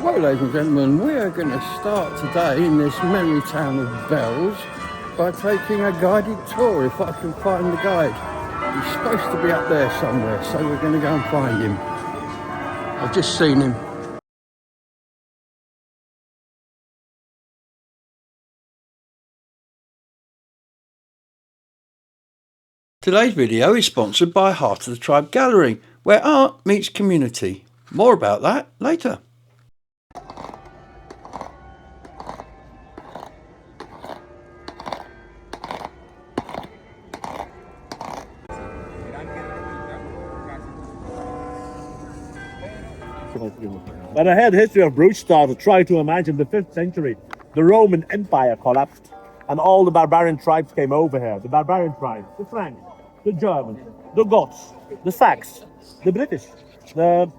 Well, ladies and gentlemen, we are going to start today in this merry town of Bells by taking a guided tour, if I can find the guide. He's supposed to be up there somewhere, so we're going to go and find him. I've just seen him. Today's video is sponsored by Heart of the Tribe Gallery, where art meets community. More about that later. When I heard the history of Brugge started, try to imagine the 5th century. The Roman Empire collapsed and all the barbarian tribes came over here. The barbarian tribes, the Franks, the Germans, the Goths, the Saxons, the British, the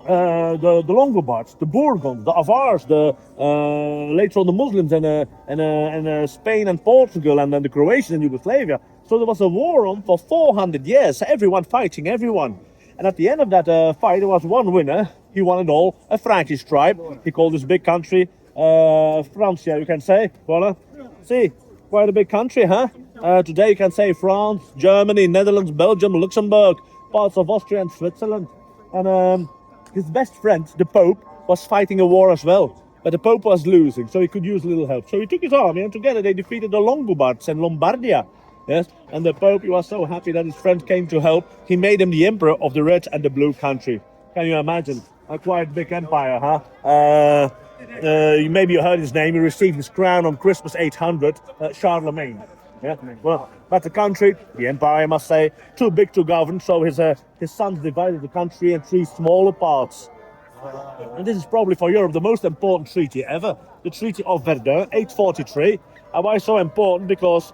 Longobards, the Burgunds, the Avars, later on the Muslims and Spain and Portugal, and then the Croatians and Yugoslavia. So there was a war on for 400 years, everyone fighting everyone. And at the end of that fight, there was one winner. He won it all, a Frankish tribe. He called this big country Francia, you can say. Voilà. See, quite a big country, huh? Today you can say France, Germany, Netherlands, Belgium, Luxembourg, parts of Austria and Switzerland. And his best friend, the Pope, was fighting a war as well. But the Pope was losing, so he could use a little help. So he took his army and together they defeated the Longobards and Lombardia. Yes, and the Pope, he was so happy that his friend came to help. He made him the emperor of the red and the blue country. Can you imagine? A quite big empire, huh? Maybe you heard his name. He received his crown on Christmas 800, Charlemagne. Yeah, well, but the country, the empire, I must say, too big to govern. So his sons divided the country in 3 smaller parts. And this is probably for Europe the most important treaty ever. The Treaty of Verdun, 843. And why so important? Because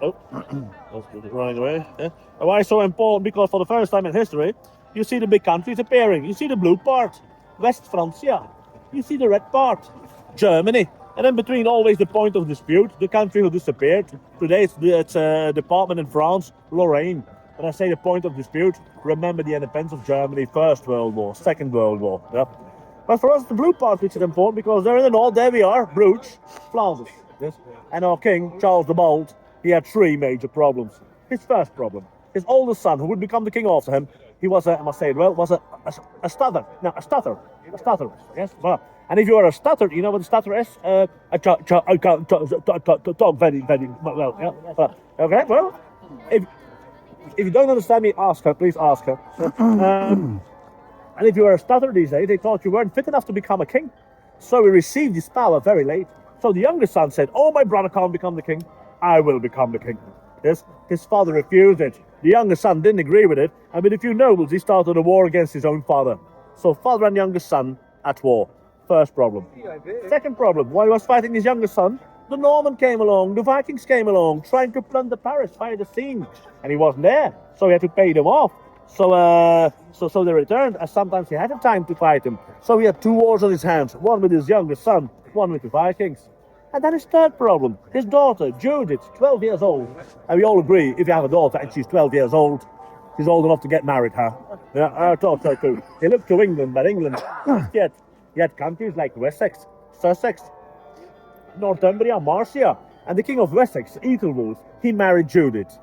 running away. Yeah. And why so important? Because for the first time in history, you see the big countries appearing. You see the blue part, West Francia. You see the red part, Germany. And in between, always the point of dispute, the country who disappeared. Today it's a department in France, Lorraine. When I say the point of dispute, remember the independence of Germany, First World War, Second World War. Yeah. But for us, the blue part, which is important, because there in the north, there we are, Brugge, Flanders. Yes. And our king, Charles the Bold, he had 3 major problems. His first problem, his oldest son, who would become the king after him, he was I must say it well, was a stutter. No, a stutter. Yes. Well, and if you are a stutter, you know what a stutter is? I can't talk very, very well. Yeah. Okay. Well, if you don't understand me, ask her. Please ask her. And if you were a stutter these days, they thought you weren't fit enough to become a king. So he received his power very late. So the younger son said, "Oh, my brother can't become the king. I will become the king." Yes, his father refused it. The younger son didn't agree with it, and with a few nobles, he started a war against his own father. So father and younger son at war. First problem. Second problem, while he was fighting his younger son, the Norman came along, the Vikings came along, trying to plunder Paris via the Seine, and he wasn't there, so he had to pay them off. So they returned, as sometimes he had the time to fight him. So he had 2 wars on his hands, one with his younger son, one with the Vikings. And then his third problem, his daughter, Judith, 12 years old. And we all agree, if you have a daughter and she's 12 years old, she's old enough to get married, huh? Yeah, I thought so too. He looked to England, but England, yet countries like Wessex, Sussex, Northumbria, Mercia. And the king of Wessex, Ethelwulf, he married Judith.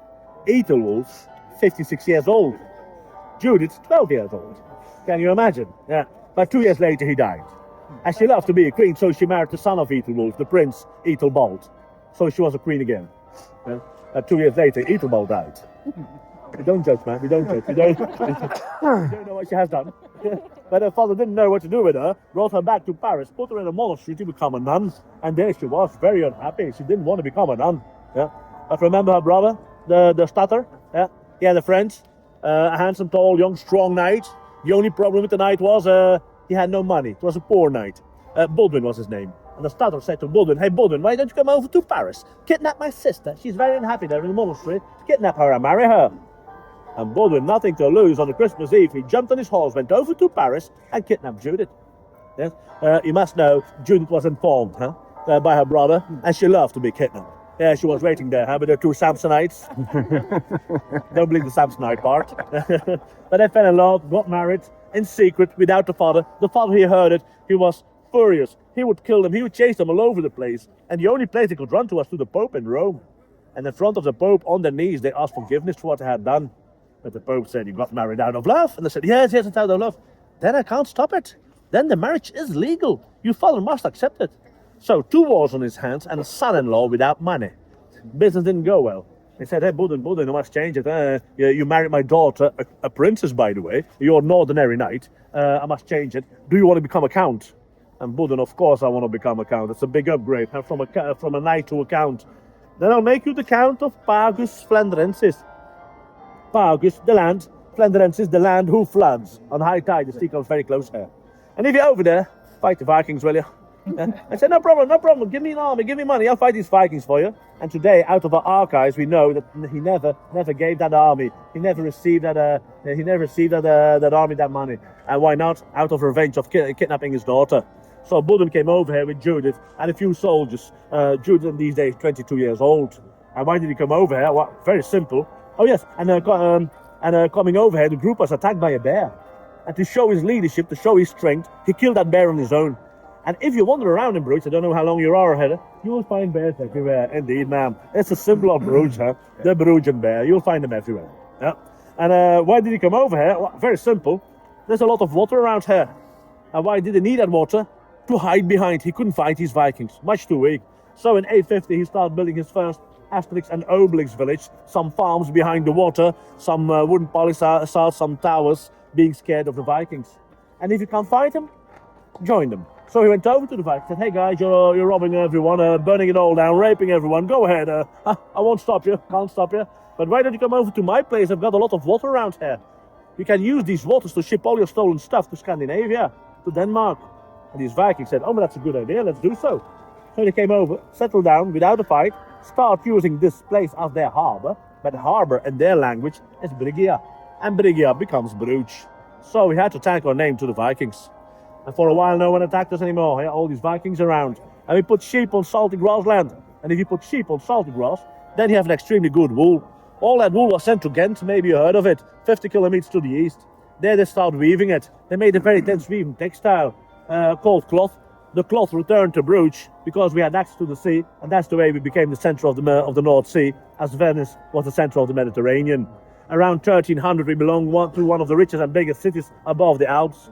Ethelwulf, 56 years old. Judith, 12 years old. Can you imagine? Yeah. But 2 years later, he died. And she loved to be a queen, so she married the son of Ethelwulf, the prince Ethelbald. So she was a queen again. Yeah. 2 years later, Ethelbald died. We don't judge, man. We don't judge. We don't know what she has done. But her father didn't know what to do with her, brought her back to Paris, put her in a monastery to become a nun. And there she was, very unhappy. She didn't want to become a nun. Yeah. But remember her brother, the stutter? Yeah. He had a friend. A handsome, tall, young, strong knight. The only problem with the knight was he had no money. It was a poor knight. Baldwin was his name. And the stutter said to Baldwin, "Hey Baldwin, why don't you come over to Paris? Kidnap my sister. She's very unhappy there in the monastery. Kidnap her and marry her." And Baldwin, nothing to lose, on the Christmas Eve, he jumped on his horse, went over to Paris and kidnapped Judith. Yes? You must know, Judith was informed by her brother, and she loved to be kidnapped. Yeah, she was waiting there, with her 2 Samsonites. Don't believe the Samsonite part. But they fell in love, got married, in secret, without the father. The father, he heard it. He was furious. He would kill them. He would chase them all over the place. And the only place they could run to was to the Pope in Rome. And in front of the Pope, on their knees, they asked forgiveness for what they had done. But the Pope said, you got married out of love. And they said, yes, it's out of love. Then I can't stop it. Then the marriage is legal. Your father must accept it. So 2 wars on his hands and a son-in-law without money. Business didn't go well. He said, hey, Budden, you must change it. You married my daughter, a princess, by the way. You're an ordinary knight. I must change it. Do you want to become a count? And Budden, of course I want to become a count. It's a big upgrade from a knight to a count. Then I'll make you the count of Pagus Flandrensis. Pagus, the land. Flandrensis, the land who floods. On high tide, the sea comes very close here. And if you're over there, fight the Vikings, will you? I said, no problem, give me an army, give me money, I'll fight these Vikings for you. And today, out of our archives, we know that he never gave that army. He never received that army that money. And why not? Out of revenge of kidnapping his daughter. So Budden came over here with Judith and a few soldiers. Judith in these days, 22 years old. And why did he come over here? Well, very simple. Oh yes, coming over here, the group was attacked by a bear. And to show his leadership, to show his strength, he killed that bear on his own. And if you wander around in Brugge, I don't know how long you are ahead, you will find bears everywhere. Indeed, ma'am. It's a symbol of Brugge, huh? The Bruggen bear. You'll find them everywhere. Yeah. And why did he come over here? Well, very simple. There's a lot of water around here. And why did he need that water? To hide behind. He couldn't fight these Vikings. Much too weak. So in 850, he started building his first Asterix and Obelix village. Some farms behind the water, some wooden palisades, some towers, being scared of the Vikings. And if you can't fight them, join them. So he went over to the Vikings and said, hey guys, you're robbing everyone, burning it all down, raping everyone, go ahead, I won't stop you, can't stop you. But why don't you come over to my place? I've got a lot of water around here. You can use these waters to ship all your stolen stuff to Scandinavia, to Denmark. And these Vikings said, oh, but that's a good idea, let's do so. So they came over, settled down without a fight, start using this place as their harbor, but the harbor in their language is Brugge. And Brugge becomes Bruges. So we had to tag our name to the Vikings. And for a while, no one attacked us anymore. Yeah? All these Vikings around. And we put sheep on salty grassland. And if you put sheep on salty grass, then you have an extremely good wool. All that wool was sent to Ghent, maybe you heard of it, 50 kilometers to the east. There they started weaving it. They made a very dense weaving textile called cloth. The cloth returned to Bruges because we had access to the sea, and that's the way we became the center of the North Sea, as Venice was the center of the Mediterranean. Around 1300, we belonged to one of the richest and biggest cities above the Alps.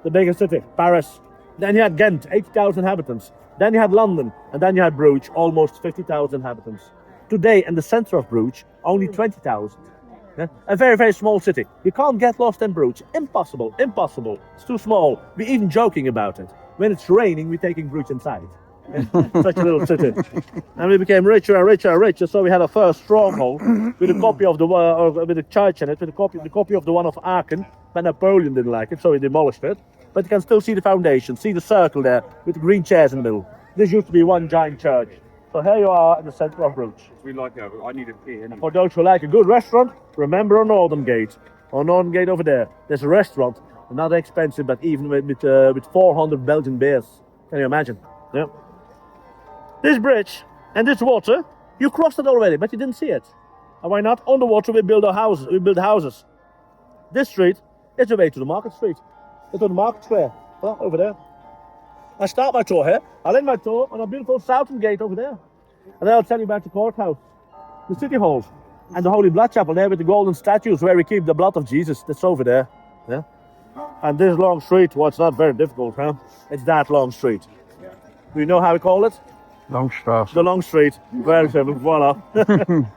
The biggest city, Paris. Then you had Ghent, 80,000 inhabitants. Then you had London, and then you had Bruges, almost 50,000 inhabitants. Today, in the center of Bruges, only 20,000. Yeah? A very, very small city. You can't get lost in Bruges. Impossible, impossible. It's too small. We're even joking about it. When it's raining, we're taking Bruges inside. Such a little city. And we became richer and richer and richer, so we had a first stronghold with a copy of with a church in it, with a copy of the one of Aachen, but Napoleon didn't like it, so he demolished it. But you can still see the foundation, see the circle there, with the green chairs in the middle. This used to be one giant church. So here you are in the center of Bruges. We like that. I need a tea anyway. For those who like a good restaurant, remember on Northern Gate. On Northern Gate over there, there's a restaurant, not expensive, but even with 400 Belgian beers. Can you imagine? Yeah. This bridge and this water, you crossed it already, but you didn't see it. And why not? On the water we build our houses. We build houses. This street is the way to the market street. It's on the market square. Well, over there. I start my tour here. I'll end my tour on a beautiful southern gate over there. And then I'll tell you about the courthouse, the city halls, and the Holy Blood Chapel there with the golden statues where we keep the blood of Jesus. That's over there. Yeah. And this long street, well, it's not very difficult, huh? It's that long street. Do you know how we call it? Longstrasse. The long street. Very simple. Voila.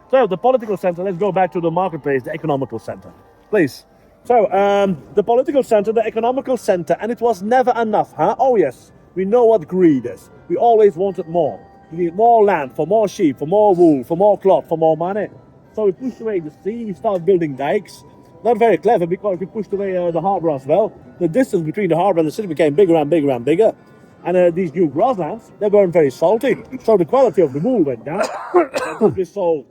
So the political center, let's go back to the marketplace, the economical center. Please. So, the political center, the economical center, and it was never enough, huh? Oh yes, we know what greed is. We always wanted more. We need more land, for more sheep, for more wool, for more cloth, for more money. So we pushed away the sea, we started building dikes. Not very clever because we pushed away the harbor as well. The distance between the harbor and the city became bigger and bigger and bigger. And these new grasslands, they weren't very salty. So the quality of the wool went down. And we sold.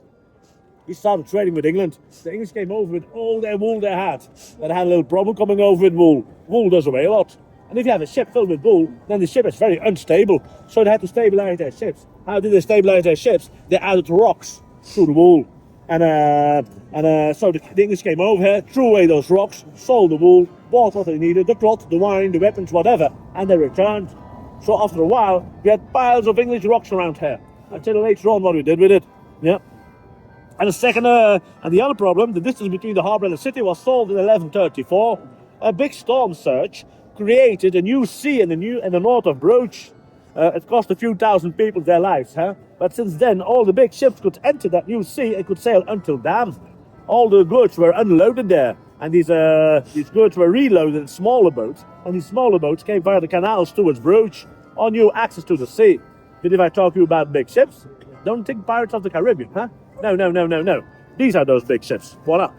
We started trading with England. The English came over with all their wool they had. But they had a little problem coming over with wool. Wool does weigh a lot. And if you have a ship filled with wool, then the ship is very unstable. So they had to stabilize their ships. How did they stabilize their ships? They added rocks to the wool. So the English came over here, threw away those rocks, sold the wool, bought what they needed, the cloth, the wine, the weapons, whatever, and they returned. So after a while, we had piles of English rocks around here. I'll tell you later on what we did with it. Yeah. And the second, and the other problem, the distance between the harbour and the city was solved in 1134. A big storm surge created a new sea in the north of Brugge. It cost a few thousand people their lives, huh? But since then, all the big ships could enter that new sea and could sail until Dam. All the goods were unloaded there, and these goods were reloaded in smaller boats, and these smaller boats came via the canals towards Brugge, on new access to the sea. But if I talk to you about big ships, don't think Pirates of the Caribbean, huh? No, no, no, no, no. These are those big ships. Voila.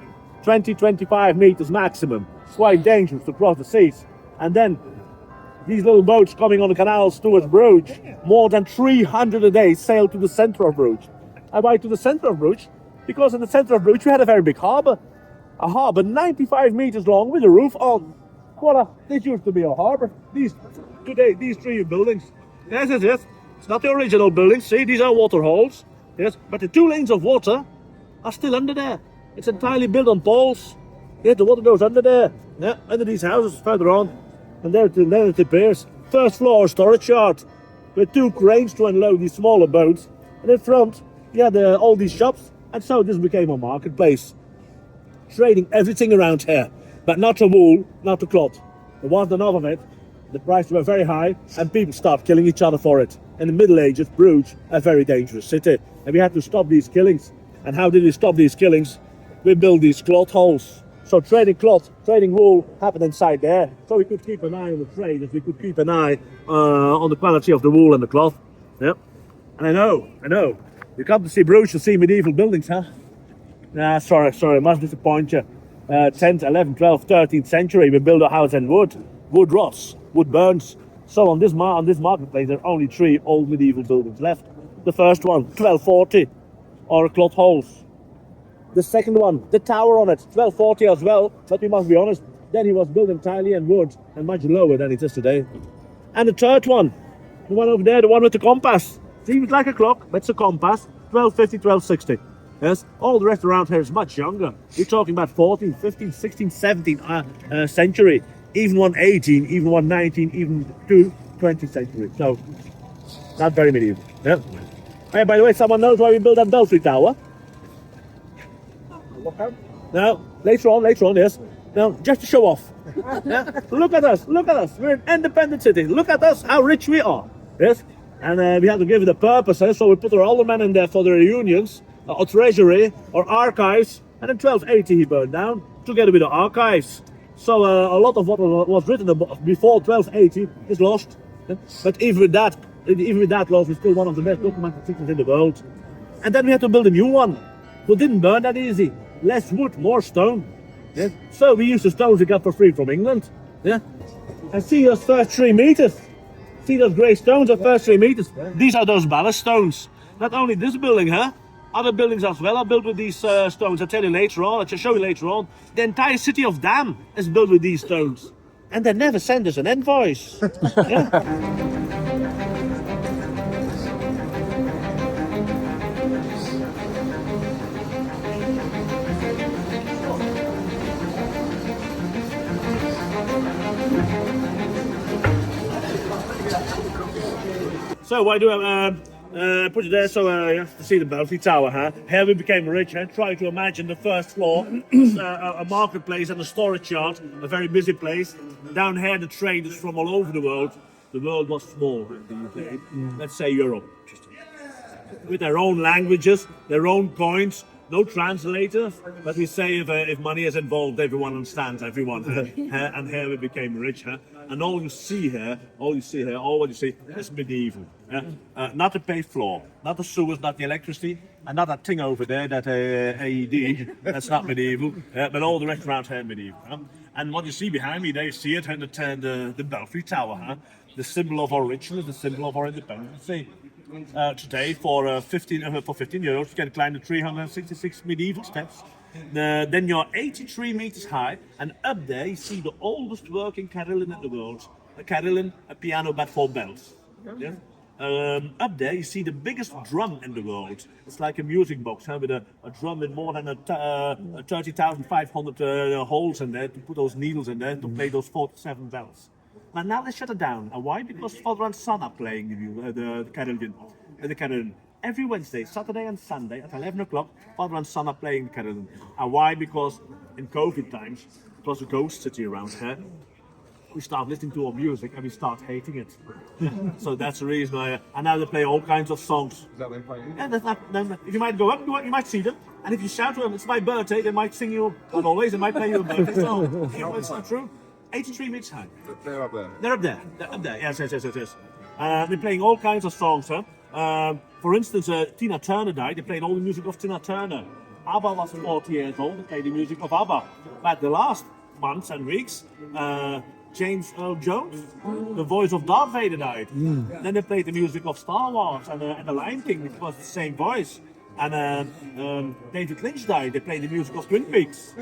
20, 25 meters maximum. It's quite dangerous to cross the seas. And then these little boats coming on the canals towards Brugge, more than 300 a day sail to the center of Brugge. And why to the center of Brugge? Because in the center of Brugge we had a very big harbour. A harbour 95 meters long with a roof on. Voila, this used to be a harbour. These three buildings. Yes, yes, yes. It's not the original buildings. See, these are water holes. Yes, but the 2 lanes of water are still under there. It's entirely built on poles. Yeah, the water goes under there. Yeah, under these houses further on. And then it appears. First floor storage yard with 2 cranes to unload these smaller boats. And in front, you had all these shops. And so this became a marketplace. Trading everything around here. But not the wool, not the cloth. There wasn't enough of it. The prices were very high and people started killing each other for it. In the Middle Ages, Brugge, a very dangerous city. And we had to stop these killings. And how did we stop these killings? We built these cloth holes. So trading cloth, trading wool happened inside there. So we could keep an eye on the traders, we could keep an eye on the quality of the wool and the cloth. Yeah. And I know. You come to see Brugge to see medieval buildings, huh? Nah, sorry, I must disappoint you. 10th, 11th, 12th, 13th century, we built a house in wood rots, wood burns. So on this marketplace, there are only 3 old medieval buildings left. The first one, 1240, or cloth holes. The second one, the tower on it, 1240 as well, but we must be honest, then he was built entirely in wood and much lower than it is today. And the third one, the one over there, the one with the compass. Seems like a clock, but it's a compass, 1250, 1260. Yes, all the rest around here is much younger. You're talking about 14th, 15th, 16th, 17th century, even 118, even 119, even 20th century. So, not very medieval. Yeah. Hey, by the way, someone knows why we built that belfry tower? No, later on, yes. Now, just to show off. Yeah? Look at us. We're an independent city. Look at us, how rich we are. Yes? And we had to give it a purpose, so we put our aldermen in there for the reunions, or treasury, or archives, and in 1280 he burned down, together with the archives. So a lot of what was written before 1280 is lost. Yeah? But even with that loss, we're still one of the best documented cities in the world. And then we had to build a new one. It didn't burn that easy. Less wood, more stone. Yeah? So we used the stones we got for free from England. Yeah? And see those first 3 meters. See those grey stones, the first 3 meters. These are those ballast stones. Not only this building, huh? Other buildings as well are built with these stones. I'll tell you later on. I'll show you later on. The entire city of Dam is built with these stones. And they never send us an invoice. Yeah? So why do I put it there? So you have to see the belfry tower, huh? Here we became rich, huh? Try to imagine the first floor, a marketplace and a storage yard, a very busy place. Down here the traders from all over the world. The world was small in the UK. Let's say Europe. With their own languages, their own coins, no translators, but we say if money is involved, everyone understands everyone. And here we became rich. And all you see here is medieval. Not the paved floor, not the sewers, not the electricity, and not that thing over there, that AED, that's not medieval, but all the rest around here medieval. And what you see behind me, there you see it, and the Belfry Tower, the symbol of our richness, the symbol of our independence. Today, for 15 euros, you can climb the 366 medieval steps. Then you're 83 meters high, and up there you see the oldest working carillon in the world. A carillon, a piano but for bells. Yeah? Up there you see the biggest drum in the world. It's like a music box, with a drum with more than 30,500 holes in there to put those needles in there to play those 47 bells. But now they shut it down. And why? Because father and son are playing the carillon. The carillon. Every Wednesday, Saturday and Sunday at 11 o'clock, father and son are playing the carillon. And why? Because in COVID times, it was a ghost city around here. We start listening to our music and we start hating it. So that's the reason why. And now they play all kinds of songs. Is that them playing? Yeah, that's not. If you might go up, you might see them. And if you shout to them, it's my birthday, they might sing you. Not always, they might play you a birthday song. It's not true. 83 meters high. They're up there. They're up there. They're up there. Yes. They're playing all kinds of songs. For instance, Tina Turner died. They played all the music of Tina Turner. ABBA was 40 years old. They played the music of ABBA. But the last months and weeks, James Earl Jones, the voice of Darth Vader, died. Then they played the music of Star Wars and the Lion King, which was the same voice. And David Lynch died. They played the music of Twin Peaks.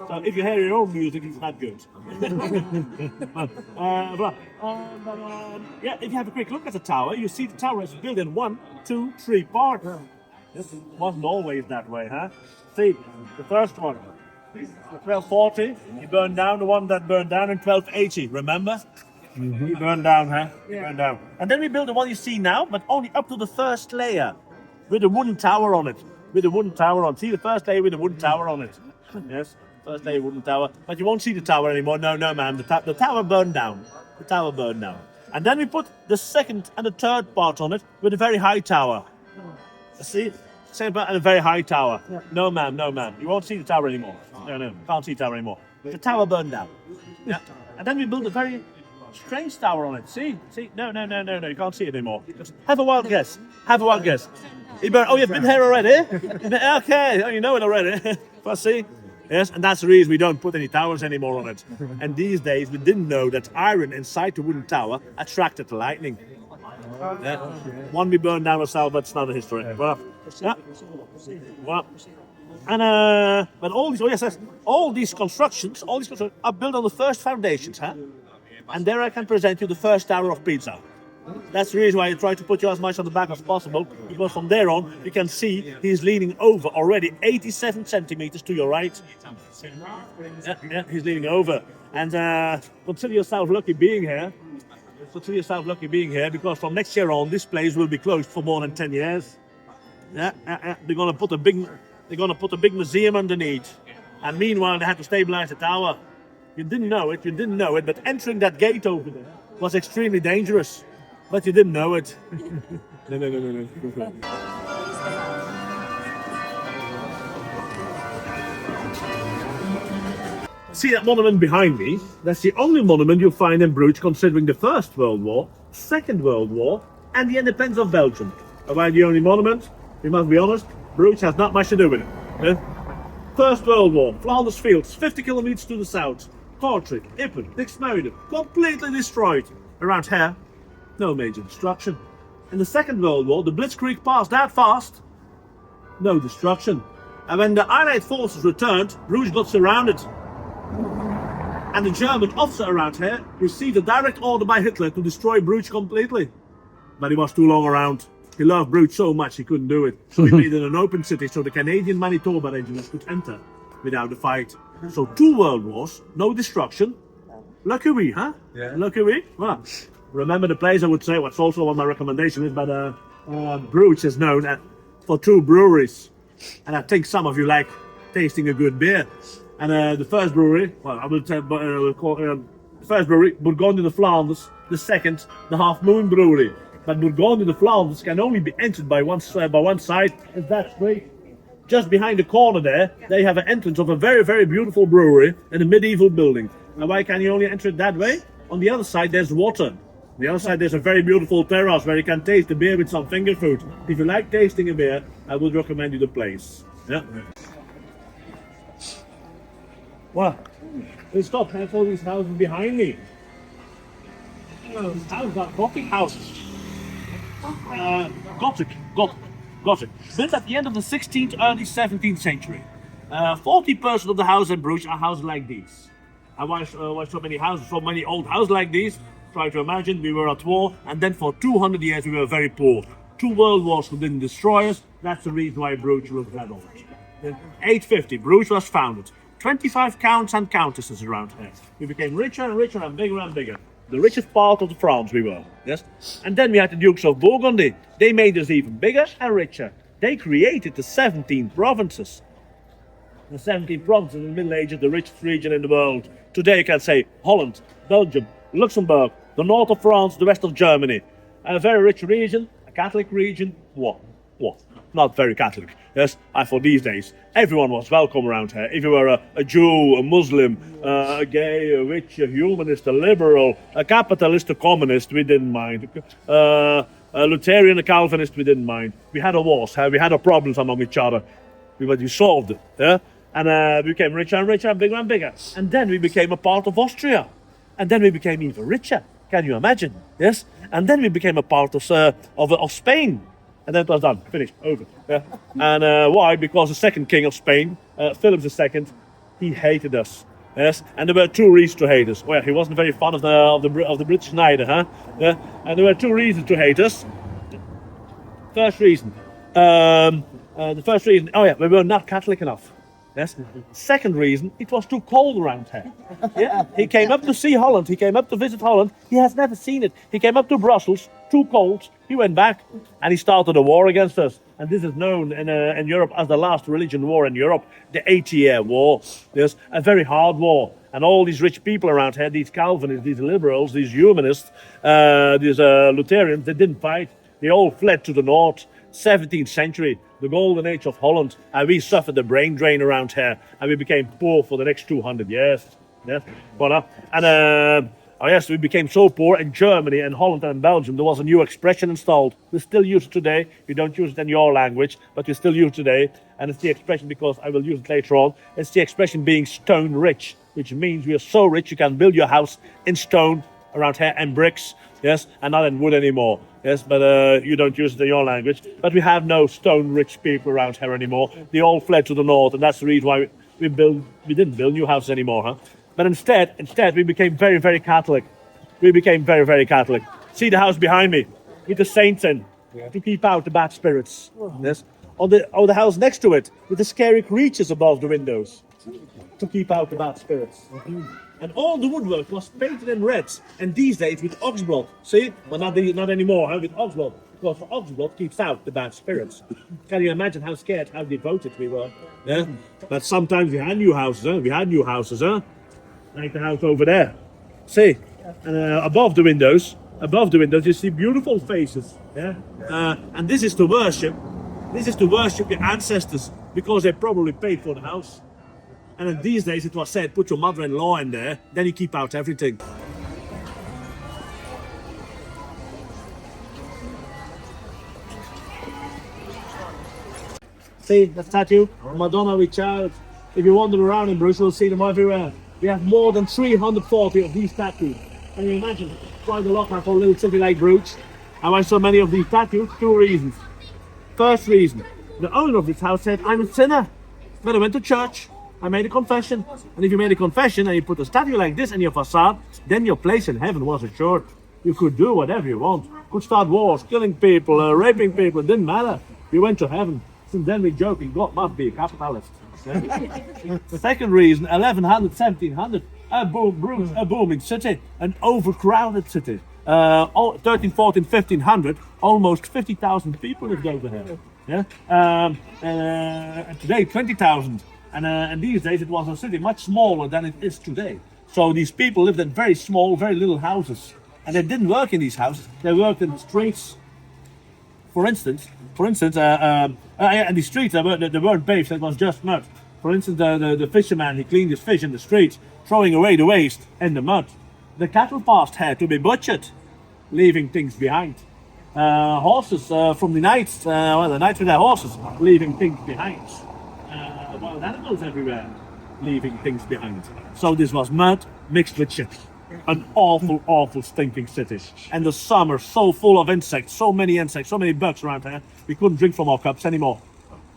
So if you hear your own music, it's not good. Yeah, if you have a quick look at the tower, you see the tower is built in 1, 2, 3 parts. This wasn't always that way, huh? See, the first one, 1240, he burned down. The one that burned down in 1280, remember? He burned down, huh? He burned down. And then we built the one you see now, but only up to the first layer, with a wooden tower on it. With a wooden tower on. See the first layer with a wooden tower on it. Yes, first layer wooden tower. But you won't see the tower anymore. No, ma'am. The tower burned down. The tower burned down. And then we put the second and the third part on it with a very high tower. See? Second part and a very high tower. Yeah. No, ma'am. You won't see the tower anymore. No. Can't see the tower anymore. The tower burned down. Yeah. And then we built a very strange tower on it. See? No. You can't see it anymore. Have a wild guess. It burned. Oh, you've been here already? Okay. Oh, you know it already. But see? Yes, and that's the reason we don't put any towers anymore on it. And these days, we didn't know that iron inside the wooden tower attracted the lightning. Yeah. One we burned down ourselves, but it's not a history. Well, yeah. Well, and but all these constructions are built on the first foundations, huh? And there I can present you the first tower of Pisa. That's the reason why I try to put you as much on the back as possible, because from there on you can see he's leaning over already 87 centimeters to your right. Yeah, he's leaning over. And consider yourself lucky being here. Because from next year on, this place will be closed for more than 10 years. Yeah. They're gonna put a big museum underneath, and meanwhile they had to stabilize the tower. You didn't know it, but entering that gate over there was extremely dangerous. But you didn't know it. No. See that monument behind me? That's the only monument you'll find in Brugge considering the First World War, Second World War, and the independence of Belgium. About the only monument, we must be honest, Brugge has not much to do with it. Yeah? First World War, Flanders Fields, 50 kilometers to the south. Kortrijk, Ippen, Dixmuiden, completely destroyed. Around here, no major destruction. In the Second World War, the Blitzkrieg passed that fast. No destruction. And when the Allied forces returned, Brugge got surrounded. And the German officer around here received a direct order by Hitler to destroy Brugge completely. But he was too long around. He loved Brugge so much he couldn't do it. So he made it an open city so the Canadian Manitoba regiments could enter without a fight. So 2 world wars, no destruction. Lucky we, huh? Yeah. Lucky we? Well, remember the place I would say, what's also one of my recommendations is, but Brugge is known for 2 breweries. And I think some of you like tasting a good beer. And the first brewery, the first brewery, Bourgogne de Flanders. The second, the Half Moon Brewery. But Bourgogne de Flanders can only be entered by one side, is that straight. Just behind the corner there, they have an entrance of a very, very beautiful brewery in a medieval building. And why can you only enter it that way? On the other side, there's water. On the other side, there's a very beautiful terrace where you can taste the beer with some finger food. If you like tasting a beer, I would recommend you the place. Yeah. Well, let's stop. That's all these houses behind me. These houses are Gothic houses. Gothic. Built at the end of the 16th, early 17th century. 40% of the houses in Brugge are houses like these. And why so many houses, so many old houses like these? Try to imagine, we were at war, and then for 200 years we were very poor. 2 world wars didn't destroy us. That's the reason why Brugge was that old. In 850, Brugge was founded. 25 counts and countesses around here. We became richer and richer and bigger and bigger. The richest part of the France we were, yes? And then we had the Dukes of Burgundy. They made us even bigger and richer. They created the 17 provinces. The 17 provinces in the Middle Ages, the richest region in the world. Today you can say Holland, Belgium, Luxembourg, the north of France, the west of Germany. A very rich region, a Catholic region. What? Not very Catholic. Yes, for these days, everyone was welcome around here. If you were a Jew, a Muslim, a gay, a rich, a humanist, a liberal, a capitalist, a communist, we didn't mind. A Lutheran, a Calvinist, we didn't mind. We had a wars, we had our problems among each other, but we solved it. Yeah? And we became richer and richer and bigger and bigger. And then we became a part of Austria. And then we became even richer. Can you imagine? Yes? And then we became a part of Spain. And then it was done, finished, over. Yeah. And why? Because the second king of Spain, Philip II, he hated us. Yes, and there were two reasons to hate us. Well, he wasn't very fond of the British neither, huh? Yeah. And there were two reasons to hate us. First reason, the first reason, we were not Catholic enough. Yes. Second reason, it was too cold around here. Yeah. He came up to see Holland. He came up to visit Holland. He has never seen it. He came up to Brussels, too cold. He went back and he started a war against us. And this is known in Europe as the last religion war in Europe, the 80-year war. Yes, a very hard war. And all these rich people around here, these Calvinists, these liberals, these humanists, these Lutherans, they didn't fight. They all fled to the north. 17th century, the golden age of Holland, and we suffered the brain drain around here, and we became poor for the next 200 years. Yes, we became so poor in Germany and Holland and Belgium. There was a new expression installed. We still use it today. We don't use it in your language, but we still use it today. And it's the expression, because I will use it later on, it's the expression being stone rich, which means we are so rich you can build your house in stone around here and bricks, yes, and not in wood anymore. Yes, but you don't use it in your language. But we have no stone-rich people around here anymore. They all fled to the north, and that's the reason why we didn't build new houses anymore, huh? But instead, we became very, very Catholic. We became very, very Catholic. See the house behind me, with the saints in, to keep out the bad spirits. Yes, or the house next to it, with the scary creatures above the windows, to keep out the bad spirits. And all the woodwork was painted in red, and these days with oxblood. See? Well, not anymore, huh? With oxblood. Because the oxblood keeps out the bad spirits. Can you imagine how scared, how devoted we were? Yeah? But sometimes we had new houses, huh? Like the house over there. See? And above the windows, you see beautiful faces. Yeah? And this is to worship your ancestors, because they probably paid for the house. And in these days it was said, put your mother-in-law in there, then you keep out everything. See the statue? Madonna with child. If you wander around in Brussels, you'll see them everywhere. We have more than 340 of these statues. Can you imagine? Quite a lot for a little city like Brugge. And why so many of these statues? Two reasons. First reason, the owner of this house said, I'm a sinner, but I went to church. I made a confession, and if you made a confession and you put a statue like this in your facade, then your place in heaven was assured. You could do whatever you want. Could start wars, killing people, raping people, it didn't matter. You went to heaven. Since then we're joking, God must be a capitalist. The second reason, 1100, 1700, a booming city, an overcrowded city. 13, 14, 1500, almost 50,000 people lived over here. Yeah? And today, 20,000. And these days it was a city much smaller than it is today. So these people lived in very small, very little houses. And they didn't work in these houses, they worked in the streets. For instance, and the streets, they weren't paved, it was just mud. For instance, the fisherman, he cleaned his fish in the streets, throwing away the waste in the mud. The cattle passed here to be butchered, leaving things behind. Horses from the knights, the knights with their horses, leaving things behind. Wild animals everywhere, leaving things behind. So this was mud mixed with shit. An awful, awful stinking city. And the summer so full of insects, so many bugs around here, we couldn't drink from our cups anymore.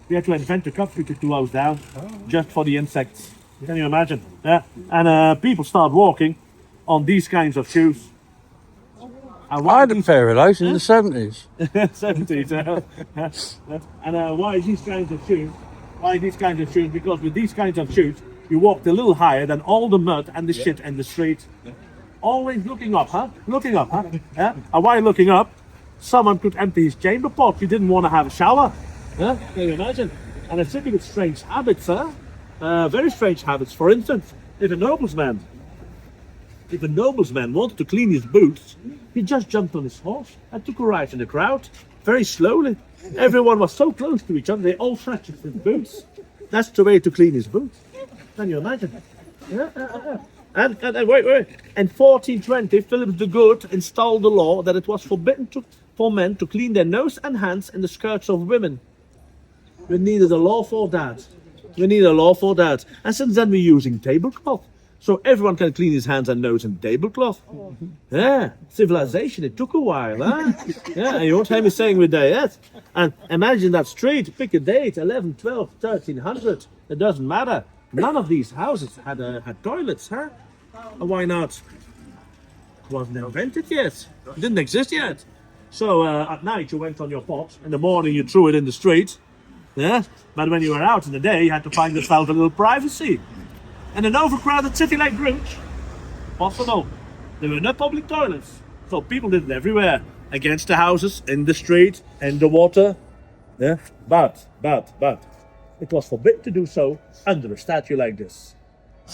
We had to invent a cup we took 2 hours down, just for the insects. Can you imagine? Yeah. And people start walking on these kinds of shoes. I had a pair of those in the 70s. 70s, And why these kinds of shoes? Why these kinds of shoes? Because with these kinds of shoes, you walked a little higher than all the mud and the shit in the street. Always looking up, huh? Looking up, huh? Yeah? And while looking up, someone could empty his chamber pot. You didn't want to have a shower. Huh? Can you imagine? And it's sitting with strange habits, huh? Very strange habits. For instance, if a nobleman wanted to clean his boots, he just jumped on his horse and took a ride in the crowd, very slowly. Everyone was so close to each other, they all scratched his boots. That's the way to clean his boots. Can you imagine? Yeah. And wait. In 1420, Philip the Good installed the law that it was forbidden for men to clean their nose and hands in the skirts of women. We needed a law for that. And since then we're using tablecloth. So everyone can clean his hands and nose in tablecloth. Yeah, civilization, it took a while, huh? Yeah, and you won't hear me saying we're there yet. And imagine that street, pick a date, 11, 12, 1300. It doesn't matter. None of these houses had toilets, huh? And why not? It wasn't invented yet. It didn't exist yet. So at night you went on your pot, in the morning you threw it in the street. Yeah, but when you were out in the day, you had to find yourself a little privacy. In an overcrowded city like Brugge, possible. There were no public toilets, so people did it everywhere, against the houses, in the street, in the water. Yeah, but it was forbidden to do so under a statue like this.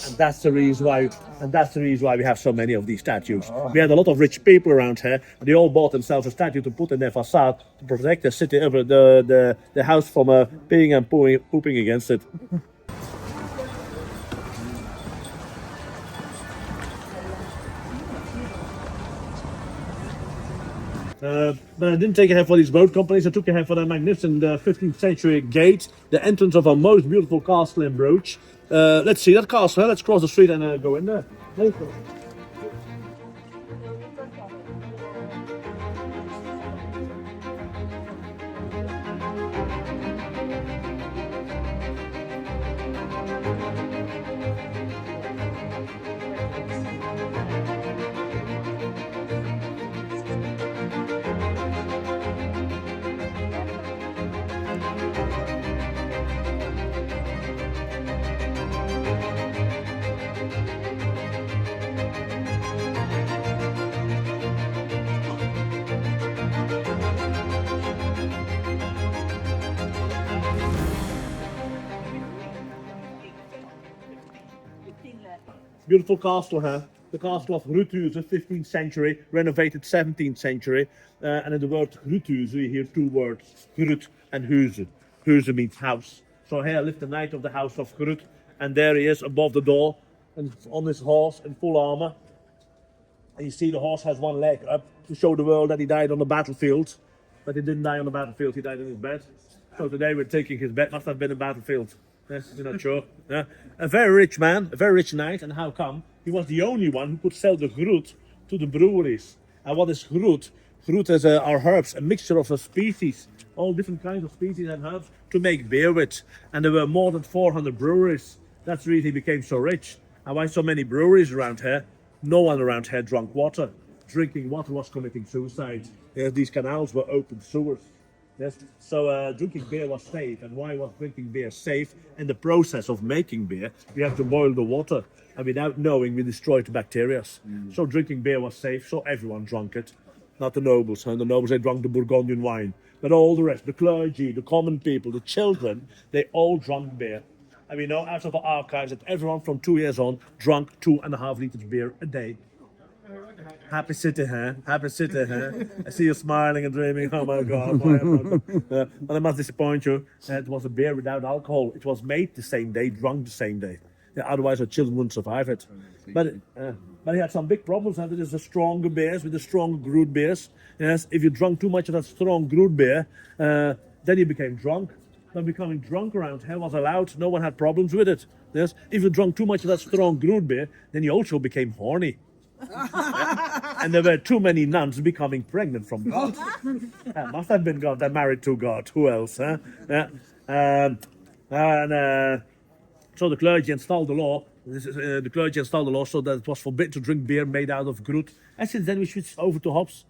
And that's the reason why we have so many of these statues. We had a lot of rich people around here, and they all bought themselves a statue to put in their facade to protect the city, the house from peeing and pooping against it. But I didn't take a hand for these boat companies. I took a hand for the magnificent 15th century gate, the entrance of our most beautiful castle in Brugge. Let's see that castle. Let's cross the street and go in there. Beautiful castle here. The castle of Gruthuizen, 15th century, renovated 17th century. And in the word Gruthuizen, you hear two words, Grut and Huizen. Huizen means house. So here lived the knight of the house of Grut. And there he is above the door, and on his horse in full armor. And you see the horse has one leg up to show the world that he died on the battlefield. But he didn't die on the battlefield, he died in his bed. So today we're taking his bed, must have been a battlefield. Yes, you're not sure. Yeah. A very rich man, a very rich knight, and how come? He was the only one who could sell the Groot to the breweries. And what is Groot? Groot is are herbs, a mixture of a species, all different kinds of species and herbs to make beer with. And there were more than 400 breweries. That's the reason he became so rich. And why so many breweries around here? No one around here drank water. Drinking water was committing suicide. Yes, these canals were open sewers. Yes. So drinking beer was safe. And why was drinking beer safe? In the process of making beer, we have to boil the water. And without knowing, we destroyed the bacteria. So drinking beer was safe, so everyone drank it. Not the nobles. And the nobles, they drank the Burgundian wine. But all the rest, the clergy, the common people, the children, they all drank beer. And we know out of our archives that everyone from 2 years on drank 2.5 liters beer a day. Happy city, huh? Happy city, huh? I see you smiling and dreaming. Oh my God! But I must disappoint you. It was a beer without alcohol. It was made the same day, drunk the same day. Yeah, otherwise, our children wouldn't survive it. But he had some big problems. And it is the stronger beers with the strong Groot beers. Yes, if you drank too much of that strong Groot beer, then you became drunk. But becoming drunk around here was allowed. No one had problems with it. Yes, if you drank too much of that strong Groot beer, then you also became horny. And there were too many nuns becoming pregnant from God. Must have been God. They're married to God. Who else? Huh? Yeah. So the clergy installed the law. So that it was forbidden to drink beer made out of Groot. And since then we switched over to hops.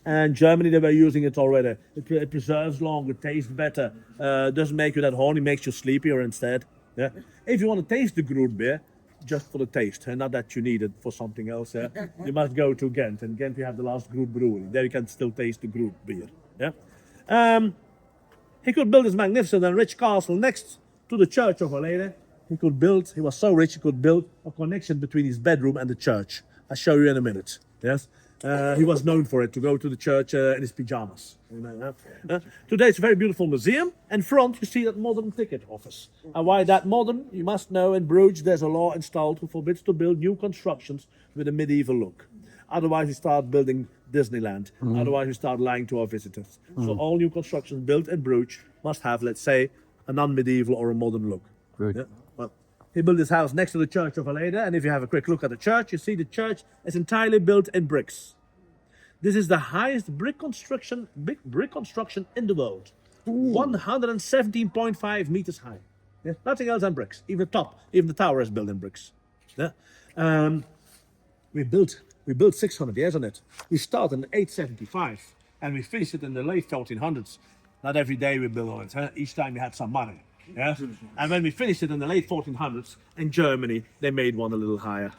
And Germany, they were using it already. It preserves longer, tastes better, doesn't make you that horny, makes you sleepier instead. Yeah. If you want to taste the Groot beer, just for the taste, not that you need it for something else, you must go to Ghent. And Ghent, you have the last Groot brewery. There you can still taste the Groot beer. Yeah. He could build his magnificent and rich castle next to the church of Our Lady. He was so rich, he could build a connection between his bedroom and the church. I'll show you in a minute. Yes. He was known for it, to go to the church in his pajamas. Today it's a very beautiful museum. In front you see that modern ticket office. And why that modern? You must know in Brugge there's a law installed who forbids to build new constructions with a medieval look. Otherwise we start building Disneyland. Otherwise we start lying to our visitors. So all new constructions built in Brugge must have, let's say, a non-medieval or a modern look. Good. Yeah? Well, he built his house next to the church of Our Lady, and if you have a quick look at the church, you see the church is entirely built in bricks. This is the highest brick construction in the world. 117.5 meters high. Yeah? Nothing else than bricks. Even the tower is built in bricks. Yeah? We built 600 years on it. We started in 875 and we finished it in the late 1400s. Not every day we built on it. Huh? Each time we had some money. Yeah? And when we finished it in the late 1400s, in Germany, they made one a little higher.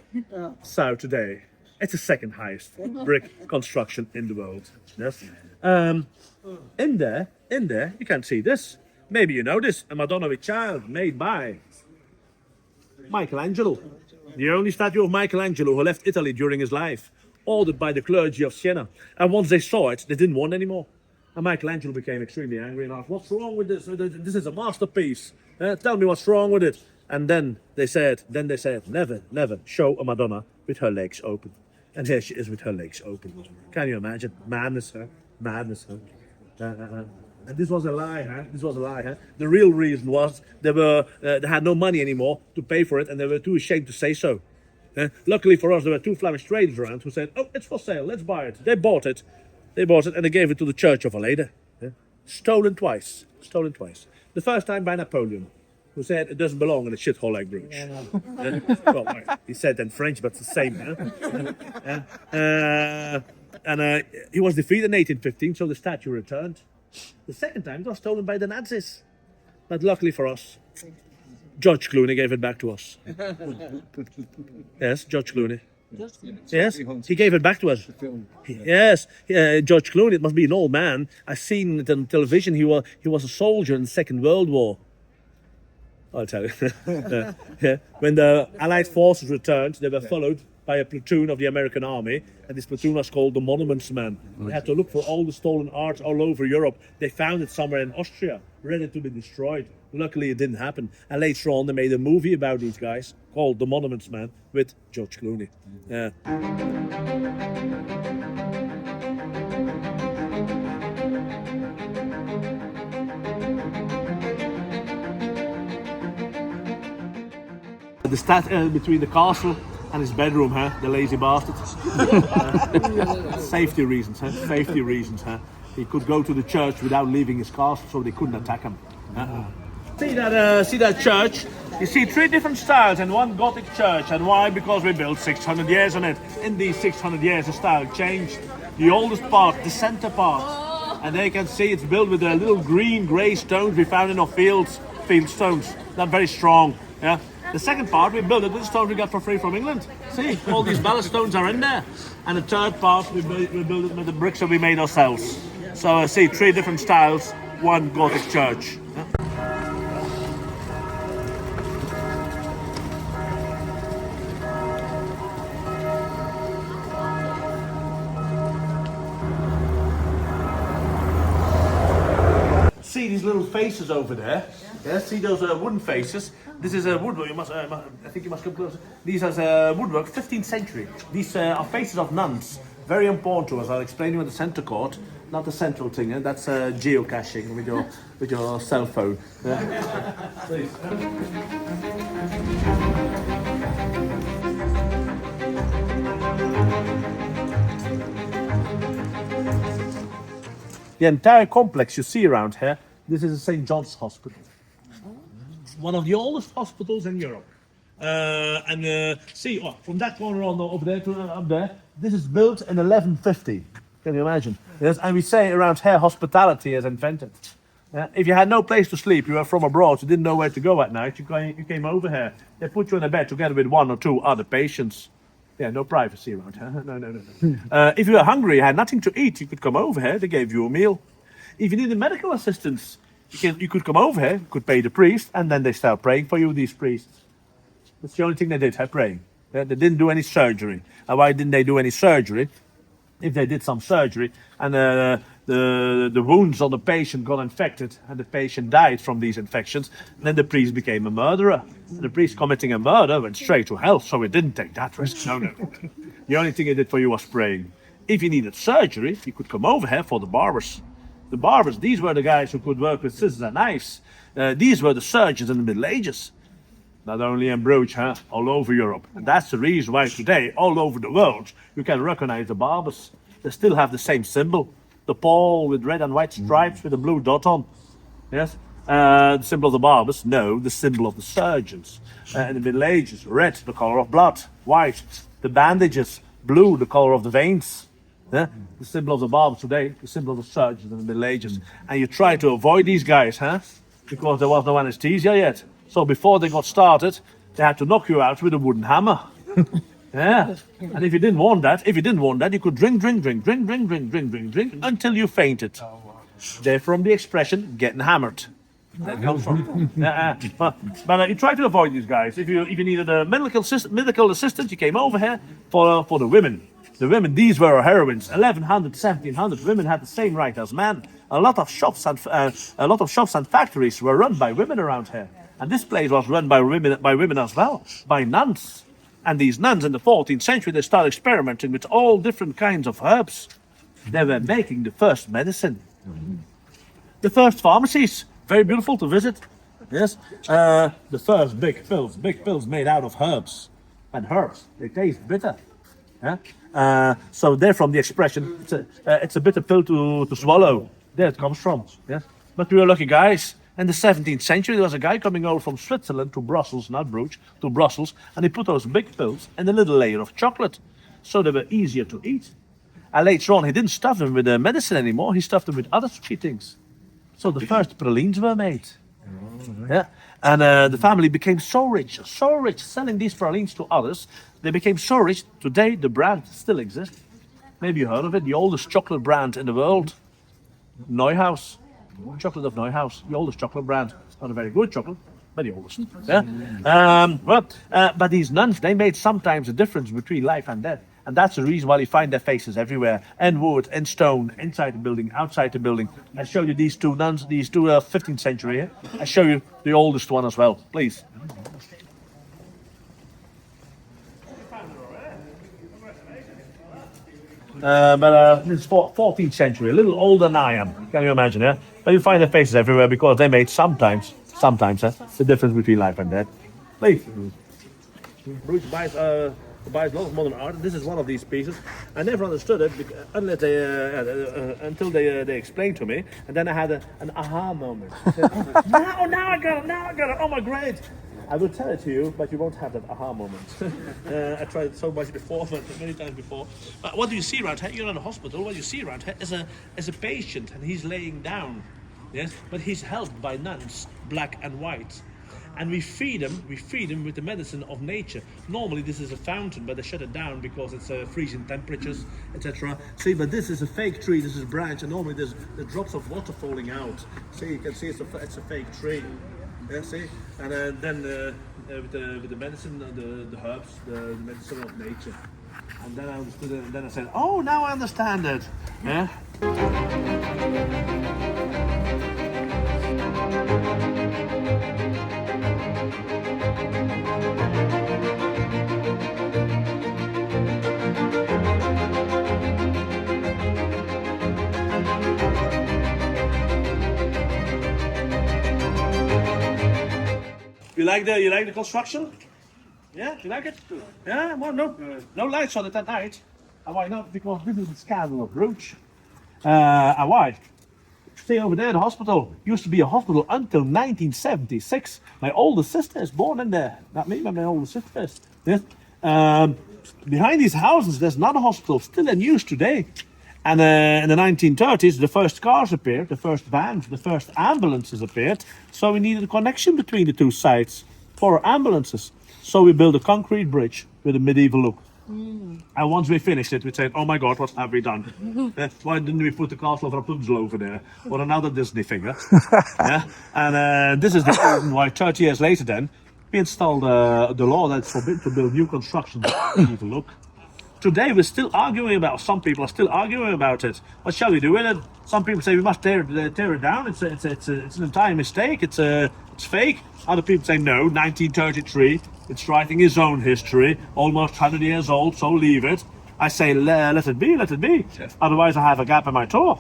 So today, it's the second highest brick construction in the world. Yes. In there, you can see this. Maybe you know this, a Madonna with Child made by Michelangelo. The only statue of Michelangelo who left Italy during his life, ordered by the clergy of Siena. And once they saw it, they didn't want anymore. And Michelangelo became extremely angry and asked, "What's wrong with this? This is a masterpiece. Tell me what's wrong with it." And then they said, never, never show a Madonna with her legs open. And here she is with her legs open. Can you imagine? Madness, huh? Madness, huh? And this was a lie, huh? This was a lie, huh? The real reason was they had no money anymore to pay for it, and they were too ashamed to say so. Luckily for us, there were two Flemish traders around who said, "Oh, it's for sale. Let's buy it." They bought it, and they gave it to the Church of Our Lady. Stolen twice. The first time by Napoleon, who said it doesn't belong in a shithole like Bruges. Well, he said in French, but it's the same. He was defeated in 1815, so the statue returned. The second time it was stolen by the Nazis. But luckily for us, George Clooney gave it back to us. Yes, George Clooney. Yes, he gave it back to us. Yes, George Clooney. It must be an old man. I've seen it on television. He was a soldier in the Second World War. I'll tell you. When the Allied forces returned, they were followed by a platoon of the American army, and this platoon was called the Monuments Men. They had to look for all the stolen art all over Europe. They found it somewhere in Austria, ready to be destroyed. Luckily, it didn't happen. And later on, they made a movie about these guys called The Monuments Men with George Clooney. Yeah. The stat between the castle and his bedroom, huh? The lazy bastard. Safety reasons, huh? Safety reasons, huh? He could go to the church without leaving his castle, so they couldn't attack him. See that church? You see three different styles in one Gothic church. And why? Because we built 600 years on it. In these 600 years, the style changed. The oldest part, the center part. And there you can see it's built with the little grey stones we found in our field stones. Not very strong, yeah? The second part, we built it with the stones we got for free from England. See, all these ballast stones are in there. And the third part, we built it with the bricks that we made ourselves. So see, three different styles, one Gothic church. See these little faces over there? Yeah, see those wooden faces? This is a woodwork. I think you must come closer. These are woodwork, 15th century. These are faces of nuns. Very important to us. I'll explain you at the center court. Not the central thing. That's geocaching with your cell phone. Yeah. Please. The entire complex you see around here, this is the St. John's Hospital. One of the oldest hospitals in Europe. See, from that corner on over there to up there, this is built in 1150. Can you imagine? Yes, and we say around here, hospitality is invented. If you had no place to sleep, you were from abroad, you didn't know where to go at night, you came over here. They put you in a bed together with 1 or 2 other patients. Yeah, no privacy around here. No. If you were hungry, had nothing to eat, you could come over here. They gave you a meal. If you needed medical assistance, you could come over here, you could pay the priest, and then they start praying for you, these priests. That's the only thing they did, praying. They didn't do any surgery. And why didn't they do any surgery? If they did some surgery and the wounds on the patient got infected and the patient died from these infections, then the priest became a murderer. And the priest committing a murder went straight to hell, so he didn't take that risk. No. The only thing he did for you was praying. If you needed surgery, you could come over here for the barbers. The barbers, these were the guys who could work with scissors and knives. These were the surgeons in the Middle Ages. Not only in Brugge, all over Europe. And that's the reason why today, all over the world, you can recognize the barbers. They still have the same symbol. The pole with red and white stripes with a blue dot on. Yes? The symbol of the barbers? No, the symbol of the surgeons. In the Middle Ages, red, the color of blood. White, the bandages. Blue, the color of the veins. The symbol of the barbers today, the symbol of the surgeons in the Middle Ages. And you try to avoid these guys, because there was no anesthesia yet. So before they got started, they had to knock you out with a wooden hammer. Yeah. And if you didn't want that, you could drink until you fainted. They're from the expression getting hammered. That comes from. But you try to avoid these guys. If you needed a medical assistant, you came over here for the women. The women, these were heroines. 1100, 1700 women had the same right as men. A lot of shops and factories were run by women around here. And this place was run by women as well, by nuns. And these nuns in the 14th century, they started experimenting with all different kinds of herbs. They were making the first medicine. The first pharmacies, very beautiful to visit. Yes, the first big pills made out of herbs. And herbs, they taste bitter. So they're from the expression, it's a bitter pill to swallow. There it comes from. Yes, but we were lucky guys. In the 17th century, there was a guy coming over from Switzerland to Brussels, not Brugge, to Brussels, and he put those big pills in a little layer of chocolate, so they were easier to eat. And later on, he didn't stuff them with medicine anymore, he stuffed them with other sweet things. So the first pralines were made. Yeah, and the family became so rich, selling these pralines to others. They became so rich, today the brand still exists. Maybe you heard of it, the oldest chocolate brand in the world, Neuhaus. Chocolate of Neuhaus, the oldest chocolate brand. Not a very good chocolate, but the oldest. Yeah. But these nuns, they made sometimes a difference between life and death. And that's the reason why you find their faces everywhere. In wood, in stone, inside the building, outside the building. I show you these two nuns, these two 15th century here. I show you the oldest one as well, please. But this is 14th century, a little older than I am. Can you imagine, yeah? But you find their faces everywhere because they made sometimes, the difference between life and death. Please. Bruce buys a lot of modern art. This is one of these pieces. I never understood it unless until they explained to me, and then I had an aha moment. now I got it. Oh my great! I will tell it to you, but you won't have that aha moment. I tried it so much before, many times before. But what do you see around here? You're in a hospital. What you see around here is a patient, and he's laying down. Yes, but he's helped by nuns, black and white. And we feed him with the medicine of nature. Normally this is a fountain, but they shut it down because it's freezing temperatures, etc. See, but this is a fake tree, this is a branch, and normally there's the drops of water falling out. See, you can see it's a fake tree. Yeah, see? And then with the medicine, the herbs, the medicine of nature. And then I understood it, and then I said, oh, now I understand it. Yeah? You like the construction? Yeah, you like it? Yeah, well, no lights on it at night. And why not? Because this is the scandal of Brugge. And why? Stay over there, the hospital. Used to be a hospital until 1976. My oldest sister is born in there. Not me, but my oldest sister is. Yeah. Behind these houses, there's another hospital, still in use today. And in the 1930s, the first cars appeared, the first vans, the first ambulances appeared. So we needed a connection between the two sites for ambulances. So we built a concrete bridge with a medieval look. And once we finished it, we said, oh my God, what have we done? Why didn't we put the castle of Rapunzel over there? Or another Disney figure? Yeah. And this is the reason why 30 years later then, we installed the law that's forbidden to build new construction with medieval look. Today we're still arguing about, some people are still arguing about it. What shall we do with it? Some people say we must tear it down. It's an entire mistake. It's fake. Other people say no, 1933. It's writing its own history, almost 100 years old, so leave it. I say let it be, let it be. Otherwise I have a gap in my tour.